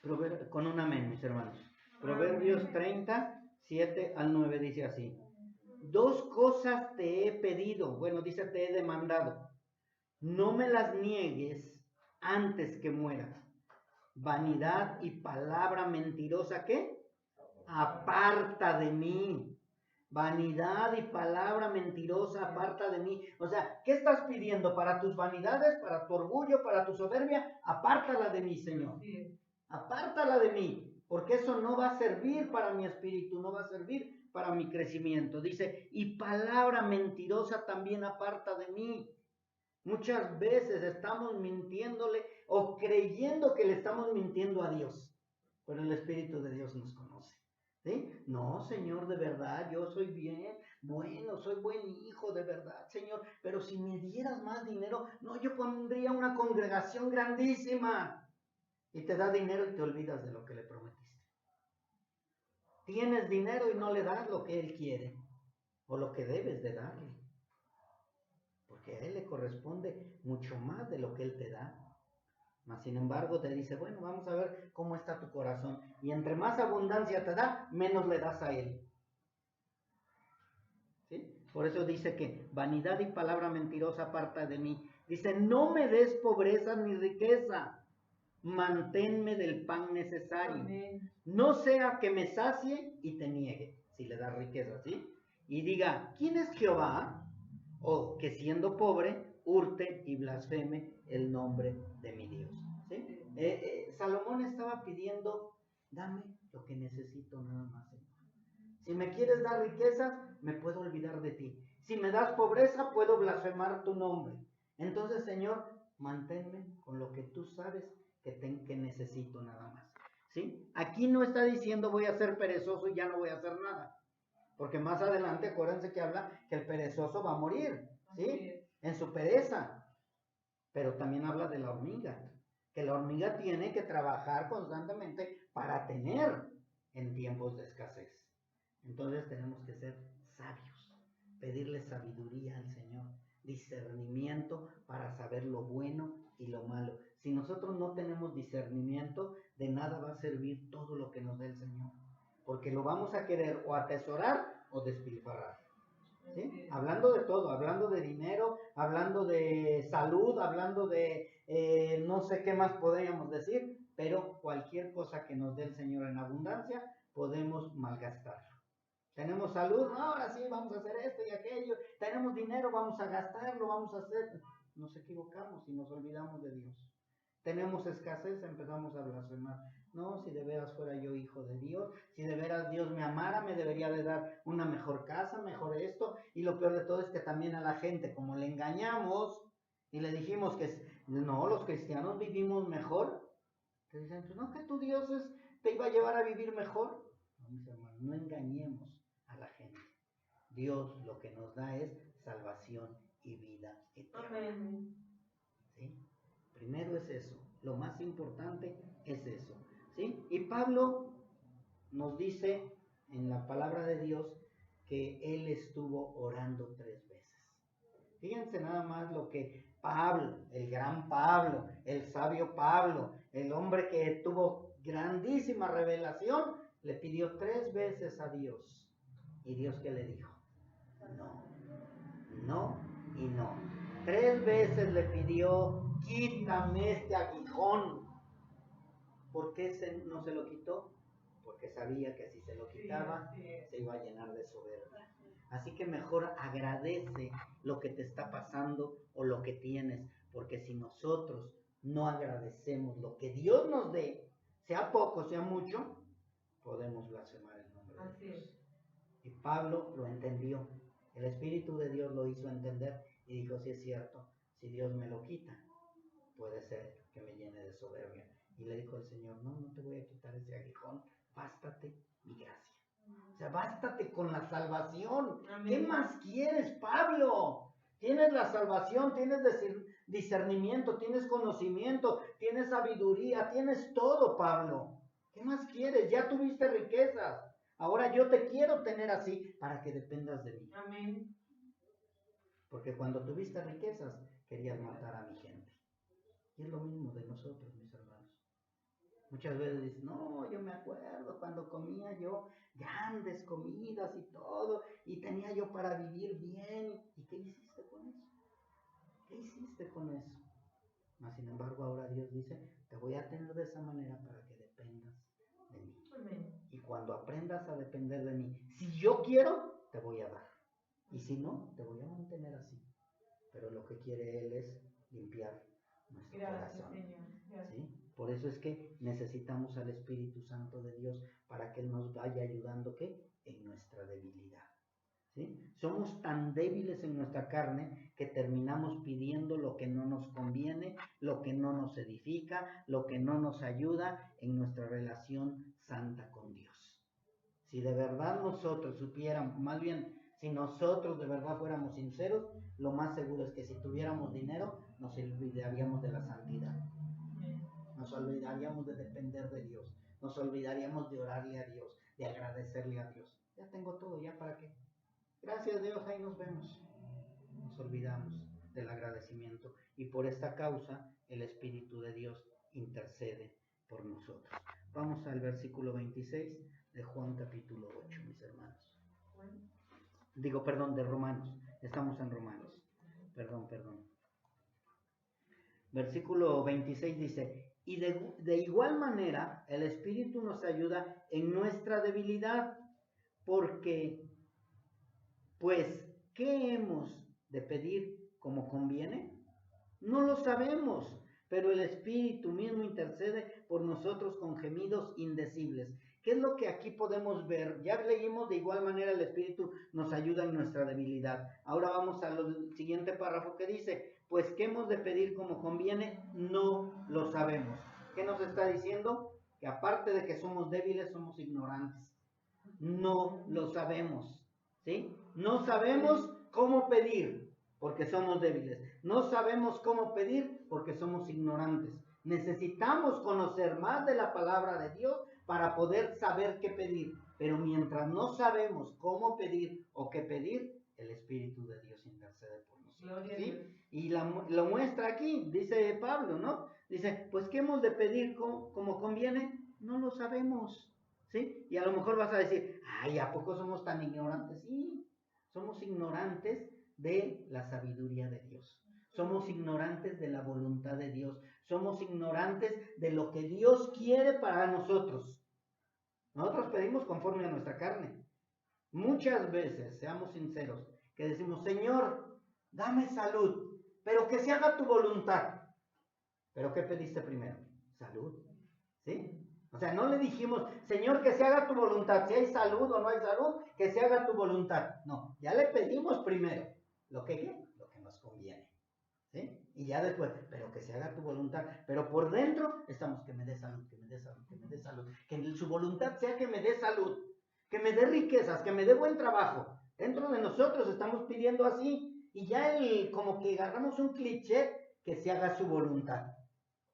Speaker 1: 9. Con un amén, mis hermanos. Proverbios 37 al 9 dice así. 2 cosas te he pedido, bueno, dice te he demandado. No me las niegues antes que mueras. Vanidad y palabra mentirosa, ¿qué? Aparta de mí. Vanidad y palabra mentirosa, aparta de mí. O sea, ¿qué estás pidiendo? ¿Para tus vanidades, para tu orgullo, para tu soberbia? Apártala de mí, Señor. Apártala de mí, porque eso no va a servir para mi espíritu, no va a servir para mi crecimiento. Dice, y palabra mentirosa también aparta de mí. Muchas veces estamos mintiéndole o creyendo que le estamos mintiendo a Dios, pero el Espíritu de Dios nos conoce. ¿Sí? No, Señor, de verdad, yo soy bien, bueno, soy buen hijo, de verdad, Señor, pero si me dieras más dinero, no, yo pondría una congregación grandísima. Y te da dinero y te olvidas de lo que le prometiste. Tienes dinero y no le das lo que Él quiere, o lo que debes de darle. Porque a Él le corresponde mucho más de lo que Él te da. Mas sin embargo te dice, bueno, vamos a ver cómo está tu corazón. Y entre más abundancia te da, menos le das a Él. ¿Sí? Por eso dice que vanidad y palabra mentirosa aparta de mí. Dice, no me des pobreza ni riqueza, manténme del pan necesario.
Speaker 2: Amén.
Speaker 1: No sea que me sacie y te niegue, si le das riqueza, ¿sí? Y diga, ¿quién es Jehová? O que siendo pobre, hurte y blasfeme el nombre de mi Dios. ¿Sí? Salomón estaba pidiendo, dame lo que necesito nada más, Señor. Si me quieres dar riquezas, me puedo olvidar de ti. Si me das pobreza, puedo blasfemar tu nombre. Entonces, Señor, manténme con lo que tú sabes que necesito nada más. ¿Sí? Aquí no está diciendo voy a ser perezoso y ya no voy a hacer nada. Porque más adelante, acuérdense que habla que el perezoso va a morir, ¿sí? En su pereza. Pero también habla de la hormiga, que la hormiga tiene que trabajar constantemente para tener en tiempos de escasez. Entonces tenemos que ser sabios, pedirle sabiduría al Señor, discernimiento para saber lo bueno y lo malo. Si nosotros no tenemos discernimiento, de nada va a servir todo lo que nos dé el Señor. Porque lo vamos a querer o atesorar o despilfarrar. ¿Sí? Hablando de todo, hablando de dinero, hablando de salud, hablando de no sé qué más podríamos decir, pero cualquier cosa que nos dé el Señor en abundancia, podemos malgastarlo. Tenemos salud, no, ahora sí, vamos a hacer esto y aquello. Tenemos dinero, vamos a gastarlo, vamos a hacer. Nos equivocamos y nos olvidamos de Dios. Tenemos escasez, empezamos a blasfemar. No, si de veras fuera yo hijo de Dios, si de veras Dios me amara, me debería de dar una mejor casa, mejor esto. Y lo peor de todo es que también a la gente, como le engañamos y le dijimos que no, los cristianos vivimos mejor, te dicen, pues no, que tu Dios te iba a llevar a vivir mejor. No, mis hermanos, no engañemos a la gente. Dios lo que nos da es salvación y vida eterna.
Speaker 2: Amén.
Speaker 1: ¿Sí? Primero es eso, lo más importante es eso, ¿sí? Y Pablo nos dice en la palabra de Dios que él estuvo orando 3 veces. Fíjense nada más lo que Pablo, el gran Pablo, el sabio Pablo, el hombre que tuvo grandísima revelación, le pidió 3 veces a Dios. ¿Y Dios qué le dijo? No, no y no. 3 veces le pidió, quítame este aguijón. ¿Por qué no se lo quitó? Porque sabía que si se lo quitaba, se iba a llenar de soberbia. Así que mejor agradece lo que te está pasando o lo que tienes, porque si nosotros no agradecemos lo que Dios nos dé, sea poco, sea mucho, podemos blasfemar el nombre de Dios. Y Pablo lo entendió. El Espíritu de Dios lo hizo entender y dijo, sí es cierto, si Dios me lo quita, puede ser que me llene de soberbia. Y le dijo el Señor, no, no te voy a quitar ese aguijón, bástate mi gracia. O sea, bástate con la salvación. Amén. ¿Qué más quieres, Pablo? Tienes la salvación, tienes discernimiento, tienes conocimiento, tienes sabiduría, tienes todo, Pablo. ¿Qué más quieres? Ya tuviste riquezas. Ahora yo te quiero tener así para que dependas de mí.
Speaker 2: Amén.
Speaker 1: Porque cuando tuviste riquezas, querías matar a mi gente. Y es lo mismo de nosotros, mis hermanos. Muchas veces dicen, no, yo me acuerdo cuando comía yo grandes comidas y todo, y tenía yo para vivir bien. ¿Y qué hiciste con eso? ¿Qué hiciste con eso? Mas, sin embargo, ahora Dios dice, te voy a tener de esa manera para que dependas de mí.
Speaker 2: Amén.
Speaker 1: Y cuando aprendas a depender de mí, si yo quiero, te voy a dar. Y si no, te voy a mantener así. Pero lo que quiere Él es limpiar nuestro
Speaker 2: Gracias,
Speaker 1: corazón.
Speaker 2: Señor. Gracias.
Speaker 1: ¿Sí? Por eso es que necesitamos al Espíritu Santo de Dios para que Él nos vaya ayudando, ¿qué? En nuestra debilidad. ¿Sí? Somos tan débiles en nuestra carne que terminamos pidiendo lo que no nos conviene, lo que no nos edifica, lo que no nos ayuda en nuestra relación santa con Dios. Si de verdad nosotros supiéramos, más bien, si nosotros de verdad fuéramos sinceros, lo más seguro es que si tuviéramos dinero, nos olvidaríamos de la santidad. Nos olvidaríamos de depender de Dios. Nos olvidaríamos de orarle a Dios, de agradecerle a Dios. Ya tengo todo, ¿ya para qué? Gracias a Dios, ahí nos vemos. Nos olvidamos del agradecimiento. Y por esta causa, el Espíritu de Dios intercede por nosotros. Vamos al versículo 26 de Juan capítulo 8, mis hermanos. De Romanos. Estamos en Romanos. Perdón. Versículo 26 dice, y de igual manera el Espíritu nos ayuda en nuestra debilidad, porque, pues, ¿qué hemos de pedir como conviene? No lo sabemos, pero el Espíritu mismo intercede por nosotros con gemidos indecibles. ¿Qué es lo que aquí podemos ver? Ya leímos, de igual manera el Espíritu nos ayuda en nuestra debilidad. Ahora vamos al siguiente párrafo que dice, pues ¿qué hemos de pedir como conviene? No lo sabemos. ¿Qué nos está diciendo? Que aparte de que somos débiles, somos ignorantes. No lo sabemos, ¿sí? No sabemos cómo pedir porque somos débiles. No sabemos cómo pedir porque somos ignorantes. Necesitamos conocer más de la palabra de Dios para poder saber qué pedir. Pero mientras no sabemos cómo pedir o qué pedir, el Espíritu de Dios intercede por nosotros, ¿sí? Y lo muestra aquí, dice Pablo, ¿no? Dice, pues ¿qué hemos de pedir como conviene? No lo sabemos, ¿sí? Y a lo mejor vas a decir, ay, ¿a poco somos tan ignorantes? Sí, somos ignorantes de la sabiduría de Dios. Somos ignorantes de la voluntad de Dios. Somos ignorantes de lo que Dios quiere para nosotros. Nosotros pedimos conforme a nuestra carne. Muchas veces, seamos sinceros, que decimos, Señor, dame salud, pero que se haga tu voluntad. ¿Pero qué pediste primero? Salud, ¿sí? O sea, no le dijimos, Señor, que se haga tu voluntad. Si hay salud o no hay salud, que se haga tu voluntad. No, ya le pedimos primero lo que nos conviene, ¿sí? Y ya después, pero que se haga tu voluntad. Pero por dentro estamos, que me dé salud, que me dé salud, que me dé salud. Que su voluntad sea que me dé salud, que me dé riquezas, que me dé buen trabajo. Dentro de nosotros estamos pidiendo así. Y ya como que agarramos un cliché, que se haga su voluntad,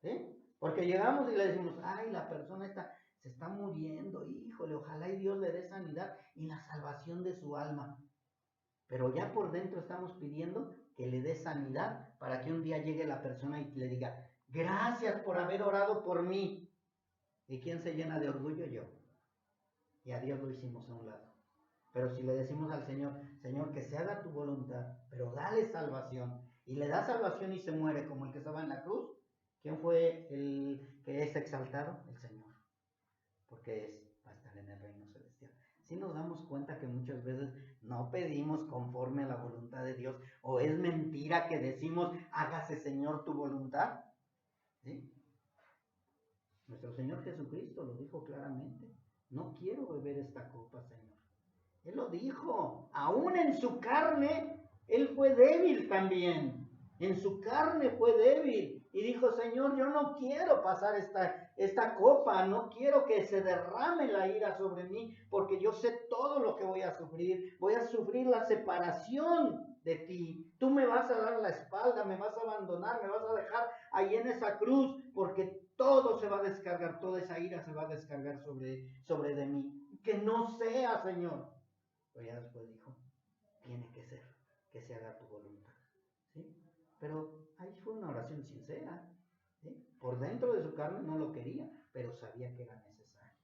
Speaker 1: ¿sí? Porque llegamos y le decimos, ay, la persona se está muriendo, híjole, ojalá y Dios le dé sanidad y la salvación de su alma. Pero ya por dentro estamos pidiendo que le dé sanidad para que un día llegue la persona y le diga, gracias por haber orado por mí. ¿Y quién se llena de orgullo? Yo. Y a Dios lo hicimos a un lado. Pero si le decimos al Señor, Señor, que se haga tu voluntad, pero dale salvación, y le da salvación y se muere como el que estaba en la cruz, ¿quién fue el que es exaltado? El Señor, porque va a estar en el reino celestial. Si nos damos cuenta que muchas veces no pedimos conforme a la voluntad de Dios, o es mentira que decimos, hágase Señor tu voluntad, ¿sí? Nuestro Señor Jesucristo lo dijo claramente, no quiero beber esta copa, Señor. Él lo dijo, aún en su carne, Él fue débil también. En su carne fue débil. Y dijo, Señor, yo no quiero pasar esta copa, no quiero que se derrame la ira sobre mí, porque yo sé todo lo que voy a sufrir. Voy a sufrir la separación de ti. Tú me vas a dar la espalda, me vas a abandonar, me vas a dejar ahí en esa cruz, porque todo se va a descargar, toda esa ira se va a descargar sobre de mí. Que no sea, Señor. Pero ya después dijo, tiene que ser, que se haga tu voluntad, ¿sí? Pero ahí fue una oración sincera, ¿sí? Por dentro de su carne no lo quería, pero sabía que era necesario.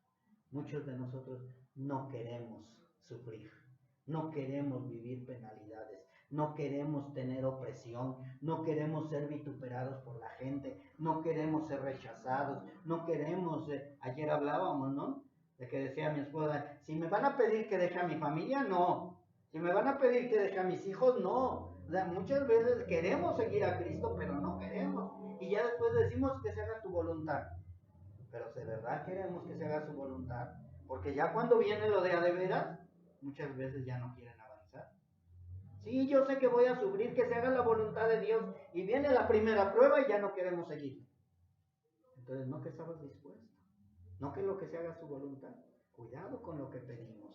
Speaker 1: Muchos de nosotros no queremos sufrir, no queremos vivir penalidades, no queremos tener opresión, no queremos ser vituperados por la gente, no queremos ser rechazados, no queremos, ayer hablábamos, ¿no? De que decía mi esposa, si me van a pedir que deje a mi familia, no. Si me van a pedir que deje a mis hijos, no. O sea, muchas veces queremos seguir a Cristo, pero no queremos. Y ya después decimos que se haga tu voluntad. Pero de verdad queremos que se haga su voluntad. Porque ya cuando viene lo de a de veras, muchas veces ya no quieren avanzar. Sí, yo sé que voy a sufrir, que se haga la voluntad de Dios. Y viene la primera prueba y ya no queremos seguir. Entonces, no que estabas dispuesto. No que lo que se haga su voluntad. Cuidado con lo que pedimos.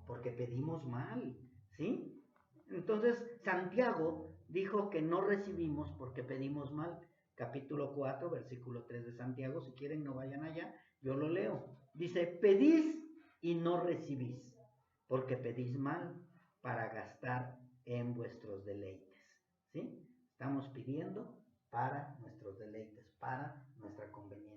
Speaker 1: Porque pedimos mal. ¿Sí? Entonces, Santiago dijo que no recibimos porque pedimos mal. Capítulo 4, versículo 3 de Santiago. Si quieren, no vayan allá. Yo lo leo. Dice, pedís y no recibís, porque pedís mal para gastar en vuestros deleites. ¿Sí? Estamos pidiendo para nuestros deleites, para nuestra conveniencia.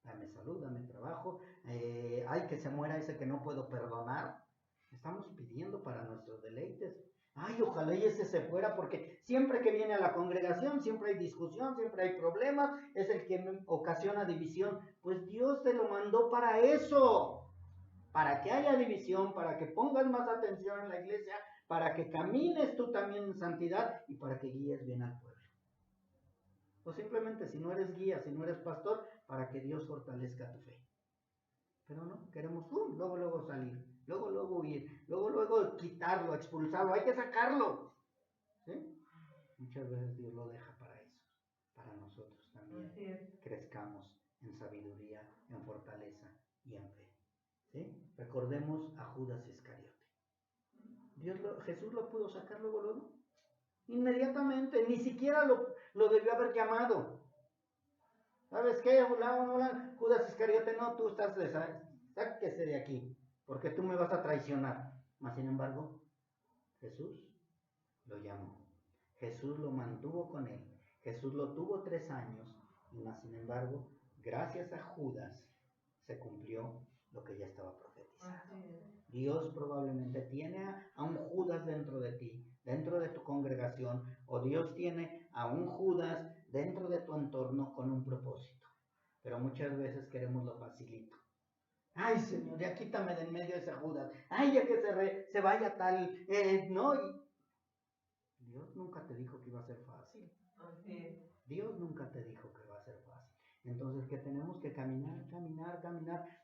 Speaker 1: Dame salud, dame trabajo. Ay, que se muera ese que no puedo perdonar. Estamos pidiendo para nuestros deleites. Ay, ojalá y ese se fuera, porque siempre que viene a la congregación, siempre hay discusión, siempre hay problemas, es el que ocasiona división. Pues Dios te lo mandó para eso, para que haya división, para que pongas más atención en la iglesia, para que camines tú también en santidad y para que guíes bien al pueblo. O simplemente si no eres guía, si no eres pastor, para que Dios fortalezca tu fe. Pero no, queremos luego salir, luego huir, luego quitarlo, expulsarlo, hay que sacarlo. ¿Sí? Muchas veces Dios lo deja para eso, para nosotros también crezcamos en sabiduría, en fortaleza y en fe. ¿Sí? Recordemos a Judas Iscariote. Jesús lo pudo sacar luego, inmediatamente, ni siquiera lo debió haber llamado. ¿Sabes qué? Judas Iscariote, no, tú estás sáquese de aquí, porque tú me vas a traicionar. Mas sin embargo, Jesús lo llamó. Jesús lo mantuvo con él. Jesús lo tuvo 3 años. Y más sin embargo, gracias a Judas, se cumplió lo que ya estaba profetizado. Dios probablemente tiene a un Judas dentro de ti, dentro de tu congregación, o Dios tiene a un Judas dentro de tu entorno con un propósito. Pero muchas veces queremos lo facilito. Ay, Señor, ya quítame de en medio ese Judas. Ay, ya que se vaya tal. No, Dios nunca te dijo que iba a ser fácil. Dios nunca te dijo que va a ser fácil. Entonces que tenemos que caminar,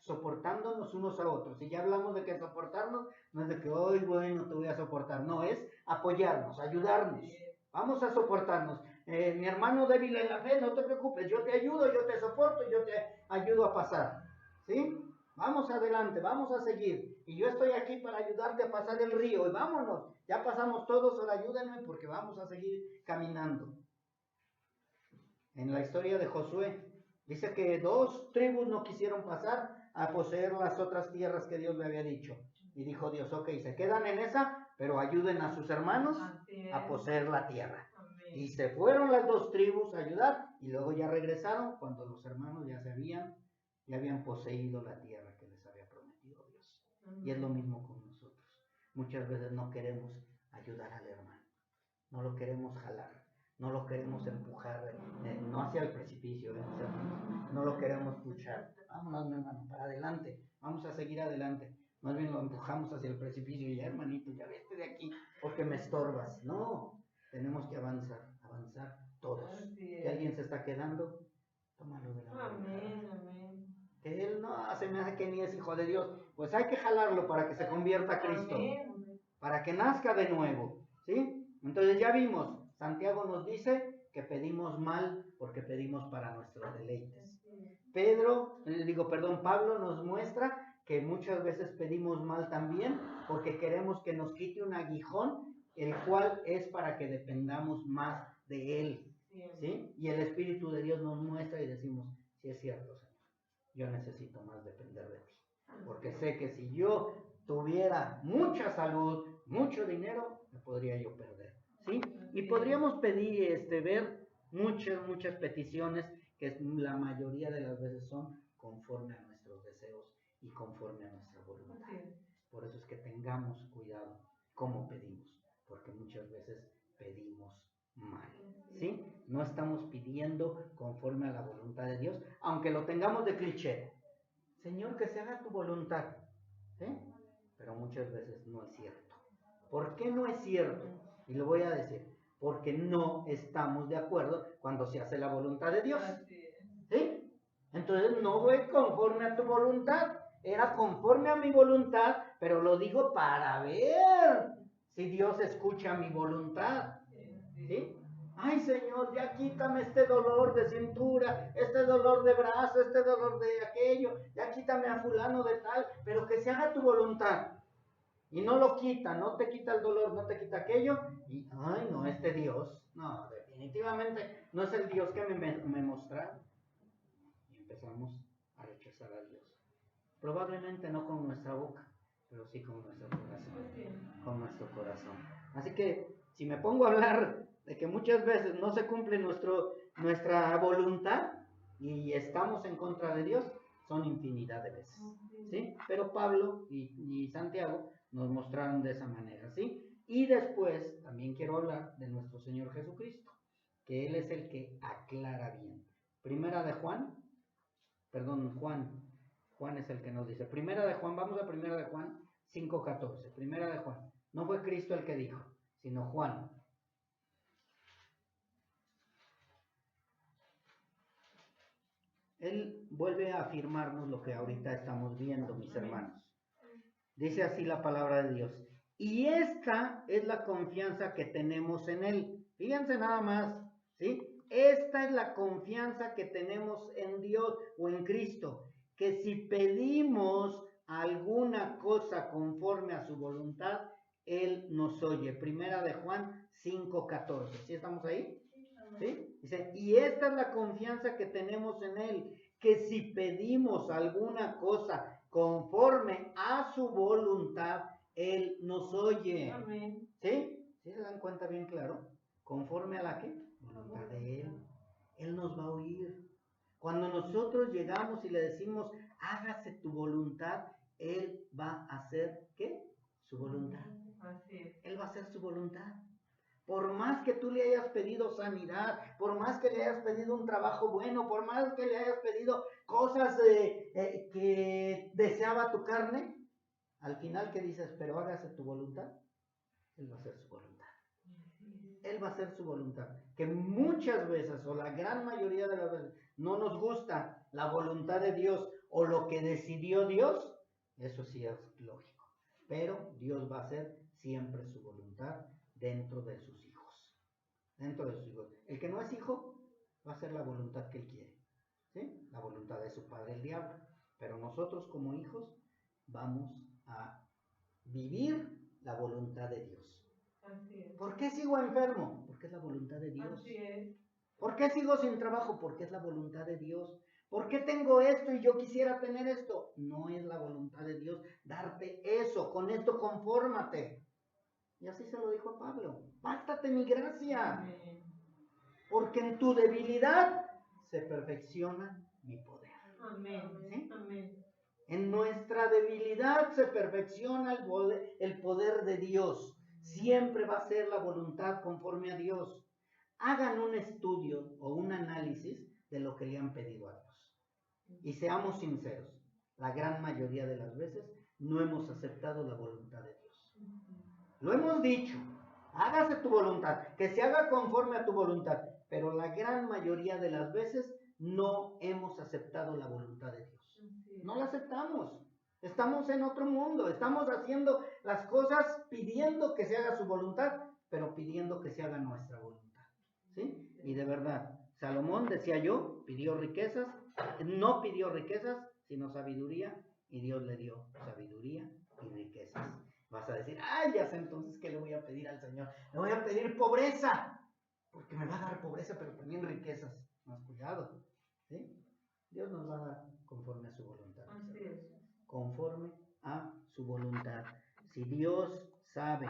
Speaker 1: soportándonos unos a otros. Y ya hablamos de que soportarnos no es de que hoy, bueno, te voy a soportar. No, es apoyarnos, ayudarnos. Vamos a soportarnos. Mi hermano débil en la fe, no te preocupes, yo te ayudo, yo te soporto, yo te ayudo a pasar. ¿Sí? Vamos adelante, vamos a seguir. Y yo estoy aquí para ayudarte a pasar el río. Y vámonos, ya pasamos todos, ahora ayúdenme porque vamos a seguir caminando. En la historia de Josué, dice que 2 tribus no quisieron pasar a poseer las otras tierras que Dios le había dicho. Y dijo Dios, ok, se quedan en esa, pero ayuden a sus hermanos a poseer la tierra. Y se fueron las 2 tribus a ayudar y luego ya regresaron cuando los hermanos ya habían poseído la tierra que les había prometido Dios. Y es lo mismo con nosotros. Muchas veces no queremos ayudar al hermano, no lo queremos jalar. No lo queremos empujar, no hacia el precipicio, no lo queremos puchar. Vámonos, mi hermano, para adelante, vamos a seguir adelante. Más bien lo empujamos hacia el precipicio y ya, hermanito, ya vete de aquí porque me estorbas. No, tenemos que avanzar todos. Si alguien se está quedando, tómalo de la mano.
Speaker 2: Amén.
Speaker 1: Que él no se me hace que ni es hijo de Dios. Pues hay que jalarlo para que se convierta a Cristo, para que nazca de nuevo. ¿Sí? Entonces ya vimos. Santiago nos dice que pedimos mal porque pedimos para nuestros deleites. Pablo nos muestra que muchas veces pedimos mal también porque queremos que nos quite un aguijón, el cual es para que dependamos más de él. ¿Sí? Y el Espíritu de Dios nos muestra y decimos, sí es cierto, Señor, yo necesito más depender de ti. Porque sé que si yo tuviera mucha salud, mucho dinero, me podría yo perder. ¿Sí? Y podríamos pedir, ver muchas peticiones que la mayoría de las veces son conforme a nuestros deseos y conforme a nuestra voluntad. Por eso es que tengamos cuidado cómo pedimos, porque muchas veces pedimos mal, ¿sí? No estamos pidiendo conforme a la voluntad de Dios, aunque lo tengamos de cliché. Señor, que se haga tu voluntad, ¿sí? Pero muchas veces no es cierto. ¿Por qué no es cierto? Y lo voy a decir, porque no estamos de acuerdo cuando se hace la voluntad de Dios, ¿sí? Entonces no fue conforme a tu voluntad, era conforme a mi voluntad, pero lo digo para ver si Dios escucha mi voluntad, ¿sí? Ay, Señor, ya quítame este dolor de cintura, este dolor de brazo, este dolor de aquello, ya quítame a fulano de tal, pero que se haga tu voluntad. Y no lo quita, no te quita el dolor, no te quita aquello, y ay, no, este Dios, no, definitivamente no es el Dios que me mostraron. Y empezamos a rechazar a Dios. Probablemente no con nuestra boca, pero sí con nuestro corazón. Con nuestro corazón. Así que si me pongo a hablar de que muchas veces no se cumple nuestra voluntad y estamos en contra de Dios, son infinidad de veces, ¿sí? Pero Pablo y Santiago nos mostraron de esa manera, ¿sí? Y después también quiero hablar de nuestro Señor Jesucristo, que Él es el que aclara bien. Juan es el que nos dice. Primera de Juan, vamos a Primera de Juan 5:14. Primera de Juan. No fue Cristo el que dijo, sino Juan. Él vuelve a afirmarnos lo que ahorita estamos viendo, mis hermanos. Dice así la palabra de Dios. Y esta es la confianza que tenemos en Él. Fíjense nada más, ¿sí? Esta es la confianza que tenemos en Dios o en Cristo, que si pedimos alguna cosa conforme a su voluntad, Él nos oye. Primera de Juan 5:14. ¿Sí estamos ahí? ¿Sí? Dice, y esta es la confianza que tenemos en Él, que si pedimos alguna cosa conforme a su voluntad, Él nos oye.
Speaker 2: Amén.
Speaker 1: ¿Sí? ¿Sí se dan cuenta bien claro? ¿Conforme a la qué? Voluntad de Él. Él nos va a oír. Cuando nosotros llegamos y le decimos, hágase tu voluntad, Él va a hacer, ¿qué? Su voluntad.
Speaker 2: Así es.
Speaker 1: Él va a hacer su voluntad. Por más que tú le hayas pedido sanidad, por más que le hayas pedido un trabajo bueno, por más que le hayas pedido cosas que deseaba tu carne, al final que dices, pero hágase tu voluntad, Él va a hacer su voluntad. Él va a hacer su voluntad. Que muchas veces, o la gran mayoría de las veces, no nos gusta la voluntad de Dios o lo que decidió Dios, eso sí es lógico. Pero Dios va a hacer siempre su voluntad dentro de sus hijos. Dentro de sus hijos. El que no es hijo va a hacer la voluntad que él quiere. ¿Sí? La voluntad de su padre, el diablo. Pero nosotros como hijos vamos a vivir la voluntad de Dios.
Speaker 2: Así es.
Speaker 1: ¿Por qué sigo enfermo? Porque es la voluntad de Dios.
Speaker 2: Así es.
Speaker 1: ¿Por qué sigo sin trabajo? Porque es la voluntad de Dios. ¿Por qué tengo esto y yo quisiera tener esto? No es la voluntad de Dios darte eso, con esto confórmate. Y así se lo dijo a Pablo. Bástate mi gracia,
Speaker 2: Amén.
Speaker 1: porque en tu debilidad se perfecciona mi poder.
Speaker 2: Amén.
Speaker 1: ¿Sí?
Speaker 2: Amén.
Speaker 1: En nuestra debilidad se perfecciona el poder de Dios. Siempre va a ser la voluntad conforme a Dios. Hagan un estudio o un análisis de lo que le han pedido a Dios. Y seamos sinceros, la gran mayoría de las veces no hemos aceptado la voluntad de Dios. Lo hemos dicho, hágase tu voluntad, que se haga conforme a tu voluntad, pero la gran mayoría de las veces no hemos aceptado la voluntad de Dios. No la aceptamos. Estamos en otro mundo, estamos haciendo las cosas pidiendo que se haga su voluntad, pero pidiendo que se haga nuestra voluntad. ¿Sí? Y de verdad, Salomón, decía yo, pidió riquezas, no pidió riquezas, sino sabiduría, y Dios le dio sabiduría y riquezas. Vas a decir, ay, ya sé entonces qué le voy a pedir al Señor. Le voy a pedir pobreza, porque me va a dar pobreza, pero también riquezas. Más cuidado, ¿sí? Dios nos va a dar conforme a su voluntad.
Speaker 2: Así es.
Speaker 1: Conforme a su voluntad. Si Dios sabe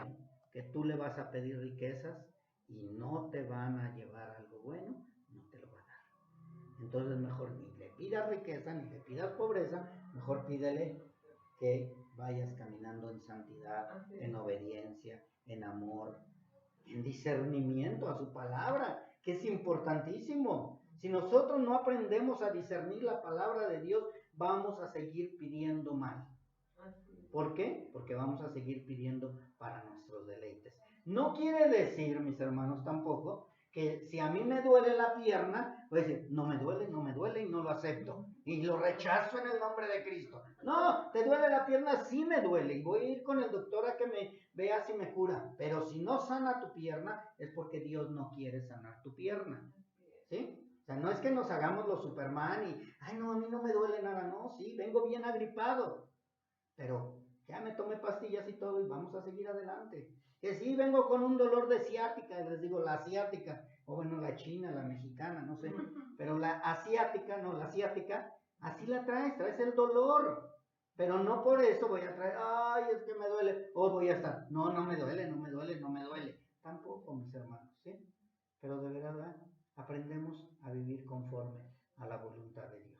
Speaker 1: que tú le vas a pedir riquezas y no te van a llevar algo bueno, no te lo va a dar. Entonces mejor ni le pidas riqueza, ni le pidas pobreza, mejor pídele que vayas caminando en santidad, en obediencia, en amor, en discernimiento a su palabra, que es importantísimo. Si nosotros no aprendemos a discernir la palabra de Dios, vamos a seguir pidiendo mal. ¿Por qué? Porque vamos a seguir pidiendo para nuestros deleites. No quiere decir, mis hermanos, tampoco, que si a mí me duele la pierna, voy a decir, no me duele y no lo acepto. Y lo rechazo en el nombre de Cristo. No, te duele la pierna, sí me duele. Y voy a ir con el doctor a que me vea si me cura. Pero si no sana tu pierna, es porque Dios no quiere sanar tu pierna. ¿Sí? O sea, no es que nos hagamos los Superman y, ay, no, a mí no me duele nada. No, sí, vengo bien agripado. Pero ya me tomé pastillas y todo y vamos a seguir adelante. Que sí, vengo con un dolor de ciática, les digo la asiática, o bueno, la china, la mexicana, no sé, pero la asiática, no, la asiática, así la traes el dolor, pero no por eso voy a traer, ay, es que me duele, o voy a estar, no, no me duele, tampoco, mis hermanos, ¿sí? Pero de verdad, aprendemos a vivir conforme a la voluntad de Dios.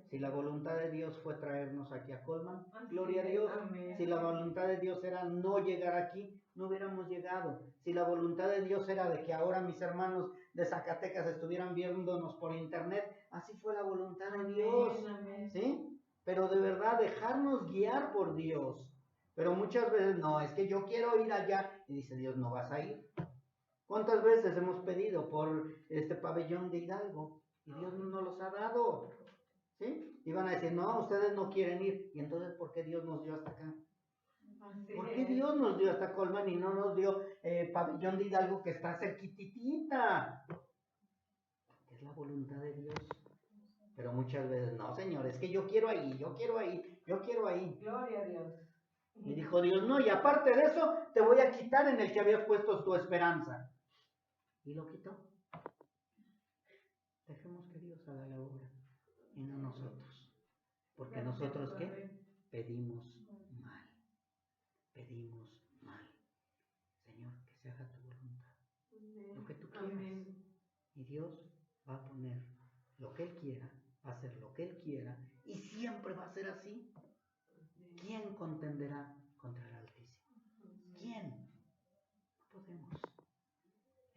Speaker 1: Si la voluntad de Dios fue traernos aquí a Colman, gloria a Dios.
Speaker 2: Amén.
Speaker 1: Si la voluntad de Dios era no llegar aquí, no hubiéramos llegado. Si la voluntad de Dios era de que ahora mis hermanos de Zacatecas estuvieran viéndonos por internet, así fue la voluntad de Dios.
Speaker 2: Amén.
Speaker 1: ¿Sí? Pero de verdad, dejarnos guiar por Dios. Pero muchas veces, no, es que yo quiero ir allá. Y dice Dios, no vas a ir. ¿Cuántas veces hemos pedido por este pabellón de Hidalgo? Y Dios no nos los ha dado. ¿Sí? Y van a decir, no, ustedes no quieren ir. ¿Y entonces por qué Dios nos dio hasta acá? ¿Por qué Dios nos dio hasta Colman y no nos dio pabellón de Hidalgo que está cerquitita? Es la voluntad de Dios. Pero muchas veces, no, Señor, es que yo quiero ahí.
Speaker 2: Gloria a Dios.
Speaker 1: Y dijo Dios, no, y aparte de eso, te voy a quitar en el que habías puesto tu esperanza. Y lo quitó. Dejemos que Dios haga la obra y no nosotros. Porque nosotros, ¿qué? Pedimos mal. Señor, que se haga tu voluntad. Lo que tú quieras. Y Dios va a poner lo que Él quiera, va a hacer lo que Él quiera, y siempre va a ser así. ¿Quién contenderá contra el Altísimo? ¿Quién? No podemos.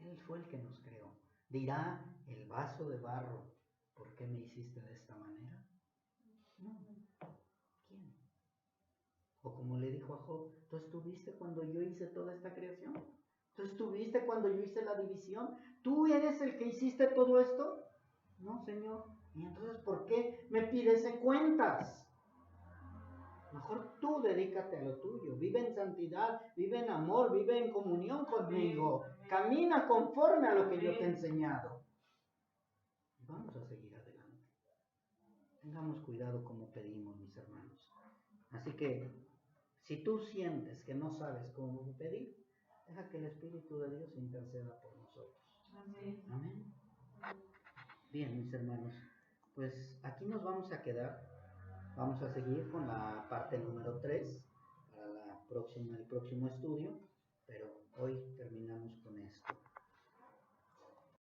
Speaker 1: Él fue el que nos creó. Dirá el vaso de barro, ¿por qué me hiciste de esta manera? No. ¿Quién? O como le dijo a Job, ¿tú estuviste cuando yo hice toda esta creación? ¿Tú estuviste cuando yo hice la división? ¿Tú eres el que hiciste todo esto? No, Señor. ¿Y entonces por qué me pides cuentas? Mejor tú dedícate a lo tuyo. Vive en santidad, vive en amor, vive en comunión conmigo. Camina conforme a lo que yo te he enseñado. Y vamos a seguir adelante. Tengamos cuidado como pedimos, mis hermanos. Así que, si tú sientes que no sabes cómo pedir, deja que el Espíritu de Dios interceda por nosotros.
Speaker 2: Amén.
Speaker 1: Amén. Bien, mis hermanos, pues aquí nos vamos a quedar. Vamos a seguir con la parte número 3 para el próximo estudio, pero hoy